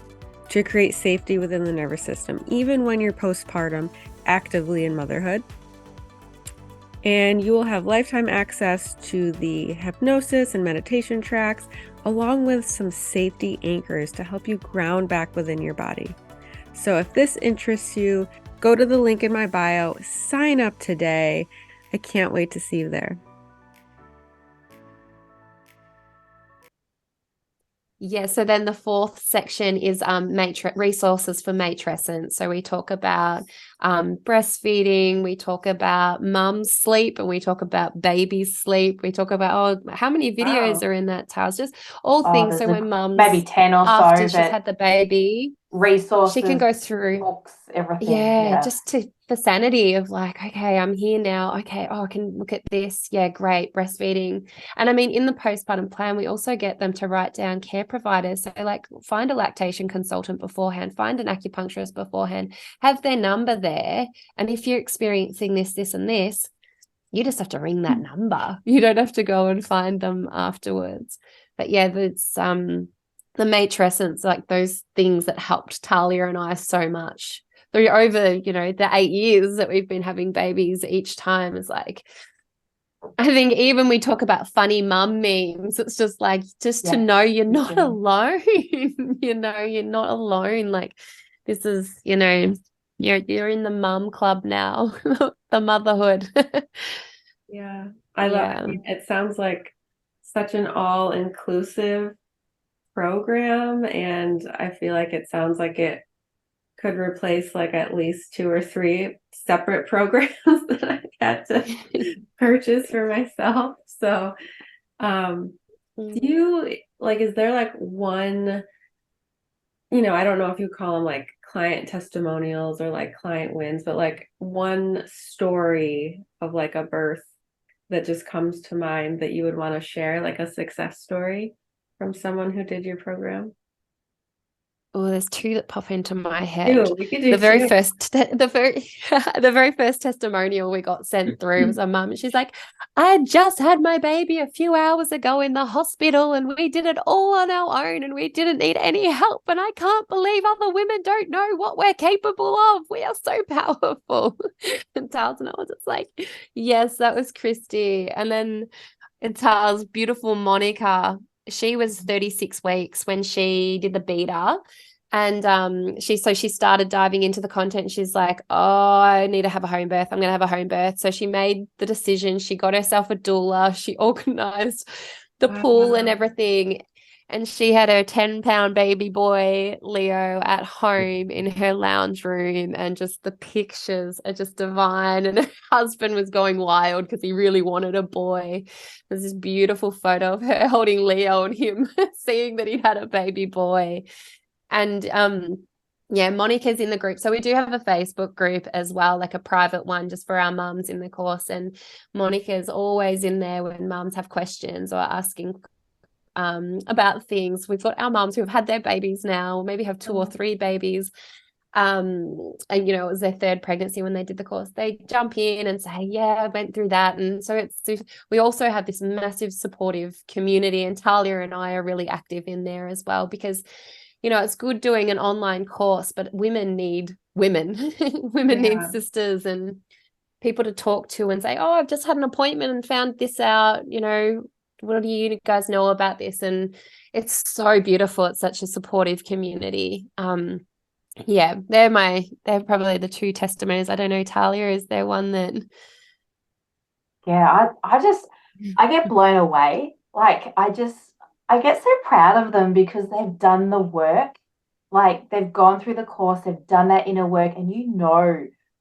to create safety within the nervous system, even when you're postpartum, actively in motherhood. And you will have lifetime access to the hypnosis and meditation tracks, along with some safety anchors to help you ground back within your body. So if this interests you, go to the link in my bio, sign up today. I can't wait to see you there. Yeah, so then the fourth section is resources for matrescence. So we talk about breastfeeding, we talk about mum's sleep, and we talk about baby's sleep. We talk about, how many videos Wow. are in that, Tales? Just all Oh, things. So when maybe mum's, 10 or after so, she's but had the baby, she can resources, go through. books, everything. Yeah, Yeah. just to the sanity of like, okay, I'm here now. Okay, oh, I can look at this. Yeah, great, breastfeeding. And I mean, in the postpartum plan, we also get them to write down care providers. So like find a lactation consultant beforehand, find an acupuncturist beforehand, have their number there. And if you're experiencing this, and this, you just have to ring that number. You don't have to go and find them afterwards. But yeah, it's the matrescence, like those things that helped Tahlia and I so much through over, the 8 years that we've been having babies each time. Is like, I think even we talk about funny mum memes, it's just like, just to know you're not alone. You're not alone. Like, this is, you're in the mum club now, the motherhood. Yeah. I mean, it sounds like such an all-inclusive program, and I feel like it sounds like it could replace like at least 2 or 3 separate programs that I had to purchase for myself. So, do you like, is there like one, I don't know if you call them like client testimonials or like client wins, but like one story of like a birth that just comes to mind that you would want to share, like a success story from someone who did your program? Oh, there's 2 that pop into my head. We could do The very two. first, the very first testimonial we got sent through was a mum. She's like, I just had my baby a few hours ago in the hospital, and we did it all on our own, and we didn't need any help. And I can't believe other women don't know what we're capable of. We are so powerful. And Tals and I was just like, yes, that was Christy. And then Tals, beautiful Monica. She was 36 weeks when she did the beta. And she started diving into the content. She's like, oh, I need to have a home birth. I'm going to have a home birth. So she made the decision. She got herself a doula. She organized the pool and everything. And she had her 10-pound baby boy, Leo, at home in her lounge room. And just the pictures are just divine. And her husband was going wild because he really wanted a boy. There's this beautiful photo of her holding Leo and him seeing that he had a baby boy. And yeah, Monica's in the group. So we do have a Facebook group as well, like a private one just for our mums in the course. And Monica's always in there when mums have questions or asking about things. We've got our mums who have had their babies now, or maybe have 2 or 3 babies. And it was their 3rd pregnancy when they did the course. They jump in and say, yeah, I went through that. And so we also have this massive supportive community, and Tahlia and I are really active in there as well, because it's good doing an online course, but women need women. Women need sisters and people to talk to and say, oh, I've just had an appointment and found this out, what do you guys know about this? And it's so beautiful. It's such a supportive community. Yeah, they're probably the 2 testimonies. I don't know, Tahlia, is there one that? Yeah, I get blown away. Like, I get so proud of them because they've done the work. Like, they've gone through the course, they've done that inner work, and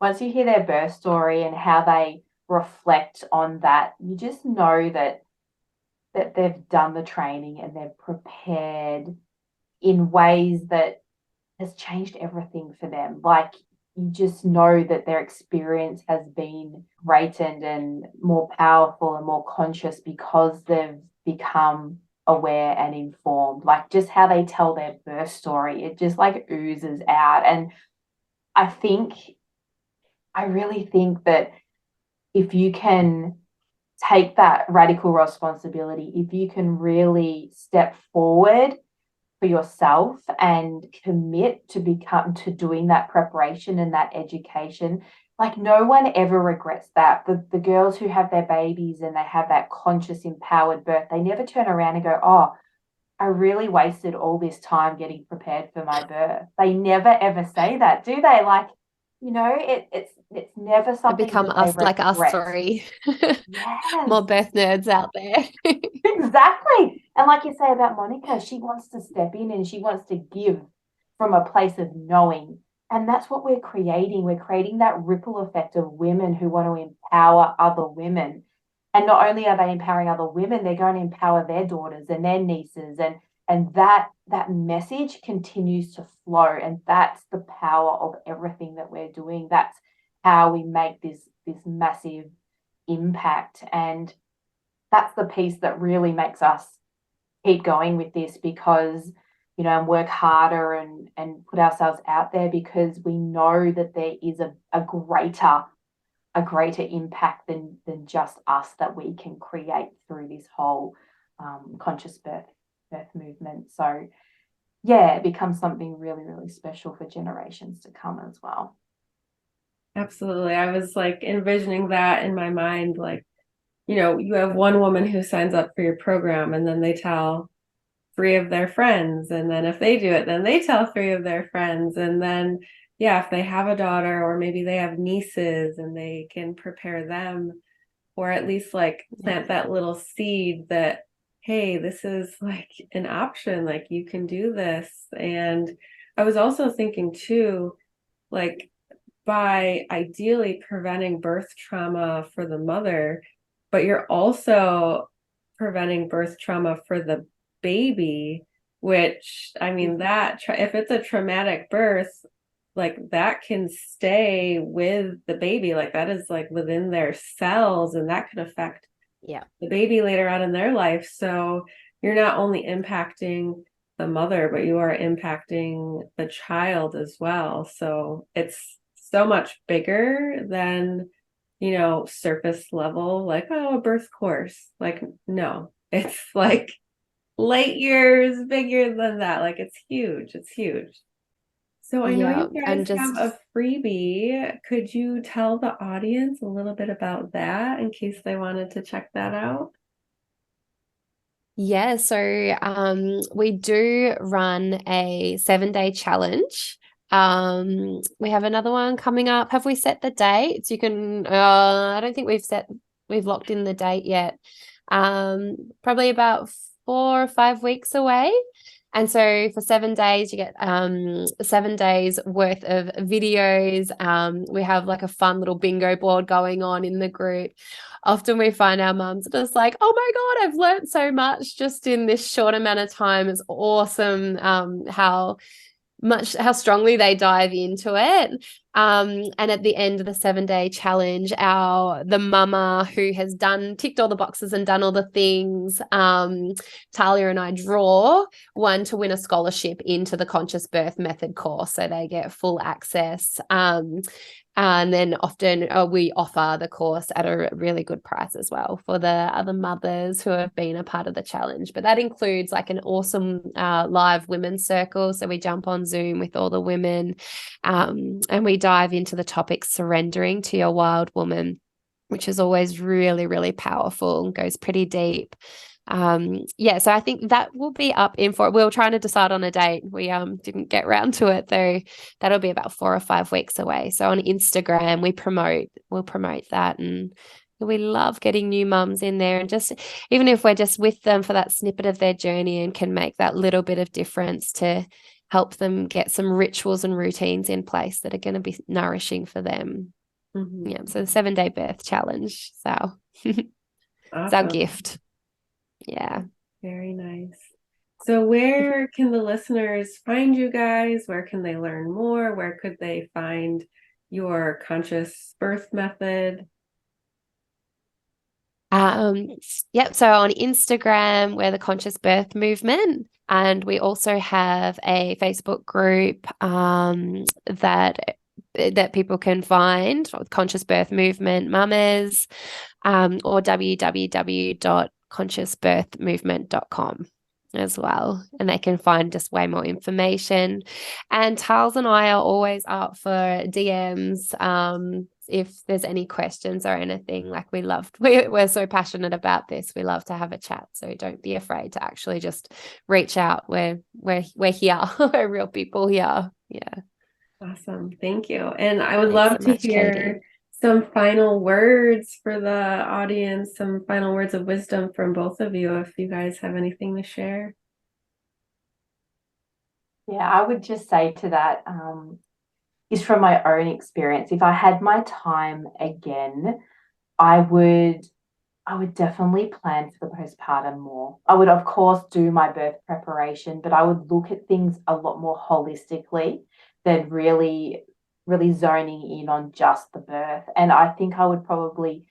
once you hear their birth story and how they reflect on that, you just know that they've done the training and they're prepared in ways that has changed everything for them. Like, you just know that their experience has been greatened and more powerful and more conscious because they've become aware and informed. Like, just how they tell their birth story, it just like oozes out. And I really think that if you can take that radical responsibility, if you can really step forward for yourself and commit to doing that preparation and that education, like, no one ever regrets that. The girls who have their babies and they have that conscious, empowered birth, they never turn around and go, oh, I really wasted all this time getting prepared for my birth. They never ever say that, do they? Like, it's never something become that us, they like us regret. three. Yes. More birth nerds out there. Exactly. And like you say about Monica, she wants to step in and she wants to give from a place of knowing. And that's what we're creating. We're creating that ripple effect of women who want to empower other women. And not only are they empowering other women, they're going to empower their daughters and their nieces. And that message continues to flow. And that's the power of everything that we're doing. That's how we make this massive impact. And that's the piece that really makes us keep going with this, because and work harder and put ourselves out there, because we know that there is a greater impact than just us that we can create through this whole conscious birth movement. So yeah, it becomes something really, really special for generations to come as well. Absolutely. I was like envisioning that in my mind, like, you have one woman who signs up for your program and then they tell 3 of their friends. And then if they do it, then they tell 3 of their friends. And then, yeah, if they have a daughter or maybe they have nieces and they can prepare them, or at least like plant that little seed that, hey, this is like an option, like you can do this. And I was also thinking too, like by ideally preventing birth trauma for the mother, but you're also preventing birth trauma for the baby, which, I mean, that if it's a traumatic birth, like that can stay with the baby, like that is like within their cells, and that could affect the baby later on in their life. So you're not only impacting the mother, but you are impacting the child as well. So it's so much bigger than, surface level, like, oh, a birth course. Like, no, it's like light years bigger than that. Like, it's huge. It's huge. So I know you guys have a freebie. Could you tell the audience a little bit about that in case they wanted to check that out? Yeah, so we do run a 7-day challenge. We have another one coming up. Have we set the dates? You can I don't think we've locked in the date yet. Probably about 4 or 5 weeks away. And so for 7 days, you get 7 days worth of videos. We have like a fun little bingo board going on in the group. Often we find our mums just like, oh my God, I've learned so much just in this short amount of time. It's awesome how strongly they dive into it. And at the end of the 7-day challenge, the mama who has ticked all the boxes and done all the things, Tahlia and I draw one to win a scholarship into the Conscious Birth Method course. So they get full access. And then often we offer the course at a really good price as well for the other mothers who have been a part of the challenge. But that includes like an awesome live women's circle. So we jump on Zoom with all the women and we dive into the topic surrendering to your wild woman, which is always really, really powerful and goes pretty deep. So I think that will be up in for. We were trying to decide on a date. We didn't get round to it though. That'll be about 4 or 5 weeks away. So on Instagram we'll promote that, and we love getting new mums in there, and just even if we're just with them for that snippet of their journey and can make that little bit of difference to help them get some rituals and routines in place that are going to be nourishing for them. Mm-hmm. Yeah, so the 7-day birth challenge. So awesome. It's our gift. Yeah. Very nice. So where can the listeners find you guys? Where can they learn more? Where could they find your conscious birth method? So on Instagram, we're the Conscious Birth Movement. And we also have a Facebook group that people can find, Conscious Birth Movement Mamas, or www.consciousbirthmovement.com as well. And they can find just way more information. And Tals and I are always up for DMs. If there's any questions or anything, like we're so passionate about this. We love to have a chat. So don't be afraid to actually just reach out. We're here. We're real people here. Yeah. Awesome. Thank you. And I would love to hear some final words for the audience, some final words of wisdom from both of you, if you guys have anything to share. Yeah, I would just say to that, is from my own experience. If I had my time again, I would definitely plan for the postpartum more. I would, of course, do my birth preparation, but I would look at things a lot more holistically than really, really zoning in on just the birth. And I think I would probably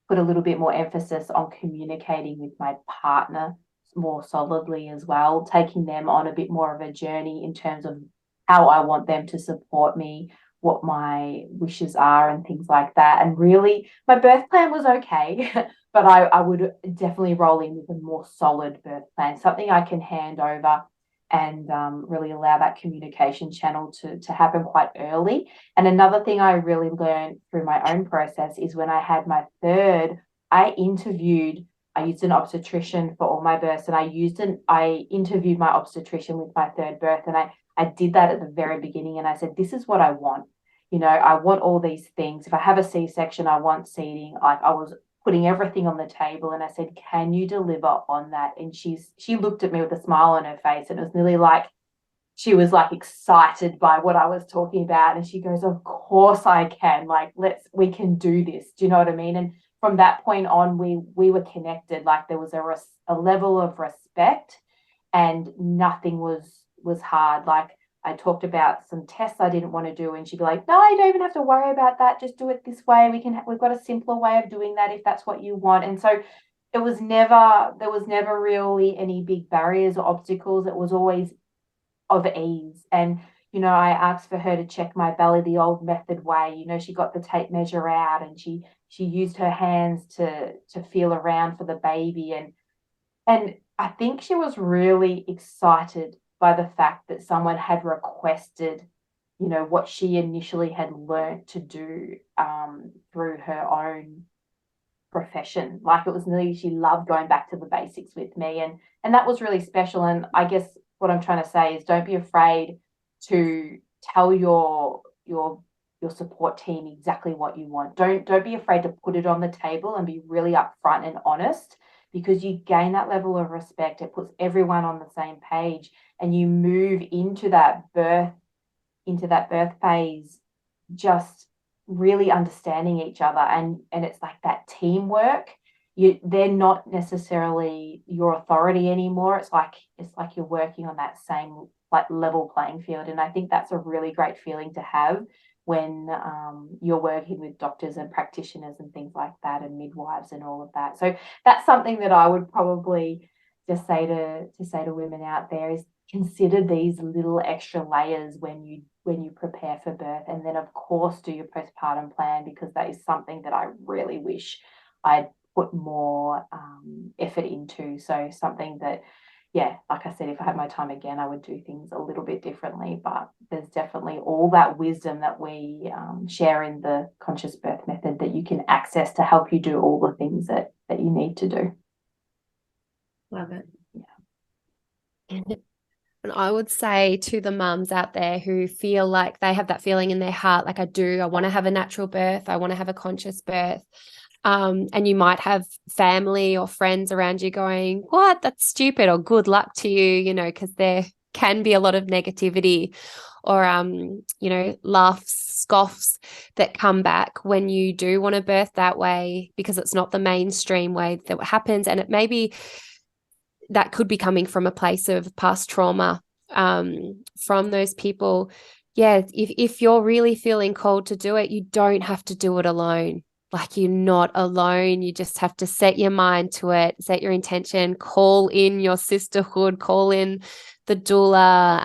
put a little bit more emphasis on communicating with my partner more solidly as well, taking them on a bit more of a journey in terms of how I want them to support me, what my wishes are, and things like that. And really, my birth plan was okay, but I would definitely roll in with a more solid birth plan, something I can hand over and really allow that communication channel to happen quite early. And another thing I really learned through my own process is when I had my third, I used an obstetrician for all my births, and I interviewed my obstetrician with my third birth, and I did that at the very beginning, and I said, this is what I want. I want all these things. If I have a C-section, I want seeding. Like, I was putting everything on the table, and I said, can you deliver on that? And she looked at me with a smile on her face, and it was nearly like she was like excited by what I was talking about. And she goes, of course I can. Like, we can do this. Do you know what I mean? And from that point on, we were connected. Like, there was a level of respect, and nothing was hard. Like, I talked about some tests I didn't want to do, and she'd be like, no, you don't even have to worry about that. Just do it this way. We've got a simpler way of doing that if that's what you want. And so there was never really any big barriers or obstacles. It was always of ease. And I asked for her to check my belly the old method way. She got the tape measure out, and she used her hands to feel around for the baby. And I think she was really excited by the fact that someone had requested, what she initially had learned to do through her own profession. Like, it was nearly, she loved going back to the basics with me, and that was really special. And I guess what I'm trying to say is, don't be afraid to tell your support team exactly what you want. Don't be afraid to put it on the table and be really upfront and honest, because you gain that level of respect. It puts everyone on the same page, and you move into that birth phase just really understanding each other, and it's like that teamwork. They're not necessarily your authority anymore. It's like you're working on that same like level playing field. And I think that's a really great feeling to have when you're working with doctors and practitioners and things like that, and midwives and all of that. So that's something that I would probably just say to women out there, is consider these little extra layers when you prepare for birth. And then, of course, do your postpartum plan, because that is something that I really wish I'd put more effort into. So something that, yeah, like I said, if I had my time again, I would do things a little bit differently. But there's definitely all that wisdom that we share in the conscious birth method that you can access to help you do all the things that you need to do. Love it. Yeah. And I would say to the mums out there who feel like they have that feeling in their heart, like, I want to have a natural birth, I want to have a conscious birth. And you might have family or friends around you going, what, that's stupid, or good luck to you, because there can be a lot of negativity or, laughs, scoffs that come back when you do want to birth that way, because it's not the mainstream way that happens. And it may be that could be coming from a place of past trauma from those people. Yeah, if you're really feeling called to do it, you don't have to do it alone. Like, you're not alone. You just have to set your mind to it, set your intention, call in your sisterhood, call in the doula,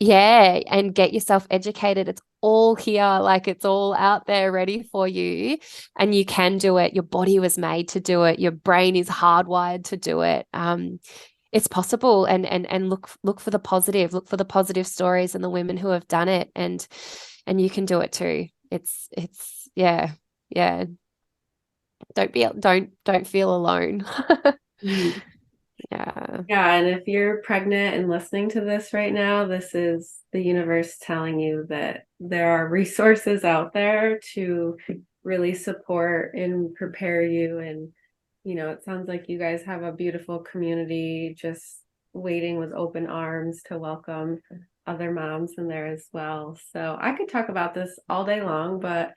and get yourself educated. It's all here, like, it's all out there ready for you, and you can do it. Your body was made to do it. Your brain is hardwired to do it. It's possible, and look for the positive stories and the women who have done it, and you can do it too. It's yeah. Don't feel alone. Yeah, and if you're pregnant and listening to this right now, this is the universe telling you that there are resources out there to really support and prepare you. And, it sounds like you guys have a beautiful community just waiting with open arms to welcome other moms in there as well. So I could talk about this all day long, but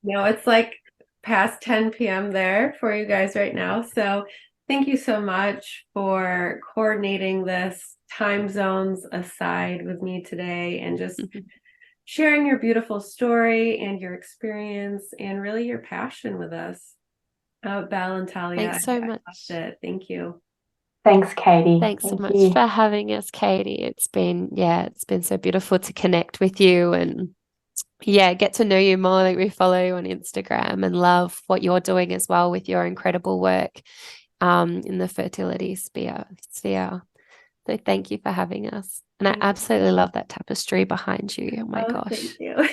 it's like past 10 p.m. there for you guys right now. So thank you so much for coordinating this, time zones aside, with me today, and just sharing your beautiful story and your experience and really your passion with us. Belle and Tahlia. Thanks so much. Thank you. Thanks, Katie. Thanks so Thank much you. for having us, Katie. It's been so beautiful to connect with you and get to know you more. Like, we follow you on Instagram and love what you're doing as well with your incredible work in the fertility sphere. So thank you for having us. And I absolutely love that tapestry behind you. Oh my gosh. Thank you.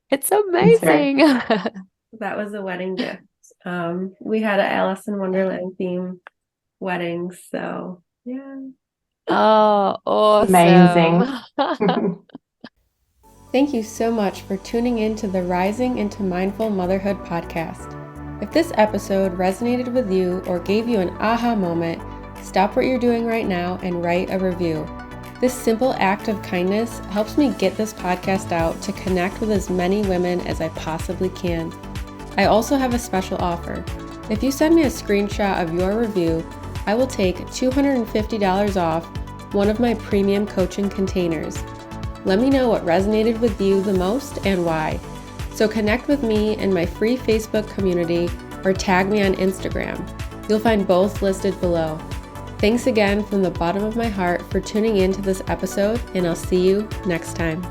It's amazing. That was a wedding gift. We had an Alice in Wonderland theme wedding, so yeah. Oh, awesome. Amazing. Thank you so much for tuning in to the Rising into Mindful Motherhood podcast. If this episode resonated with you or gave you an aha moment, stop what you're doing right now and write a review. This simple act of kindness helps me get this podcast out to connect with as many women as I possibly can. I also have a special offer. If you send me a screenshot of your review, I will take $250 off one of my premium coaching containers. Let me know what resonated with you the most and why. So connect with me in my free Facebook community or tag me on Instagram. You'll find both listed below. Thanks again from the bottom of my heart for tuning in to this episode, and I'll see you next time.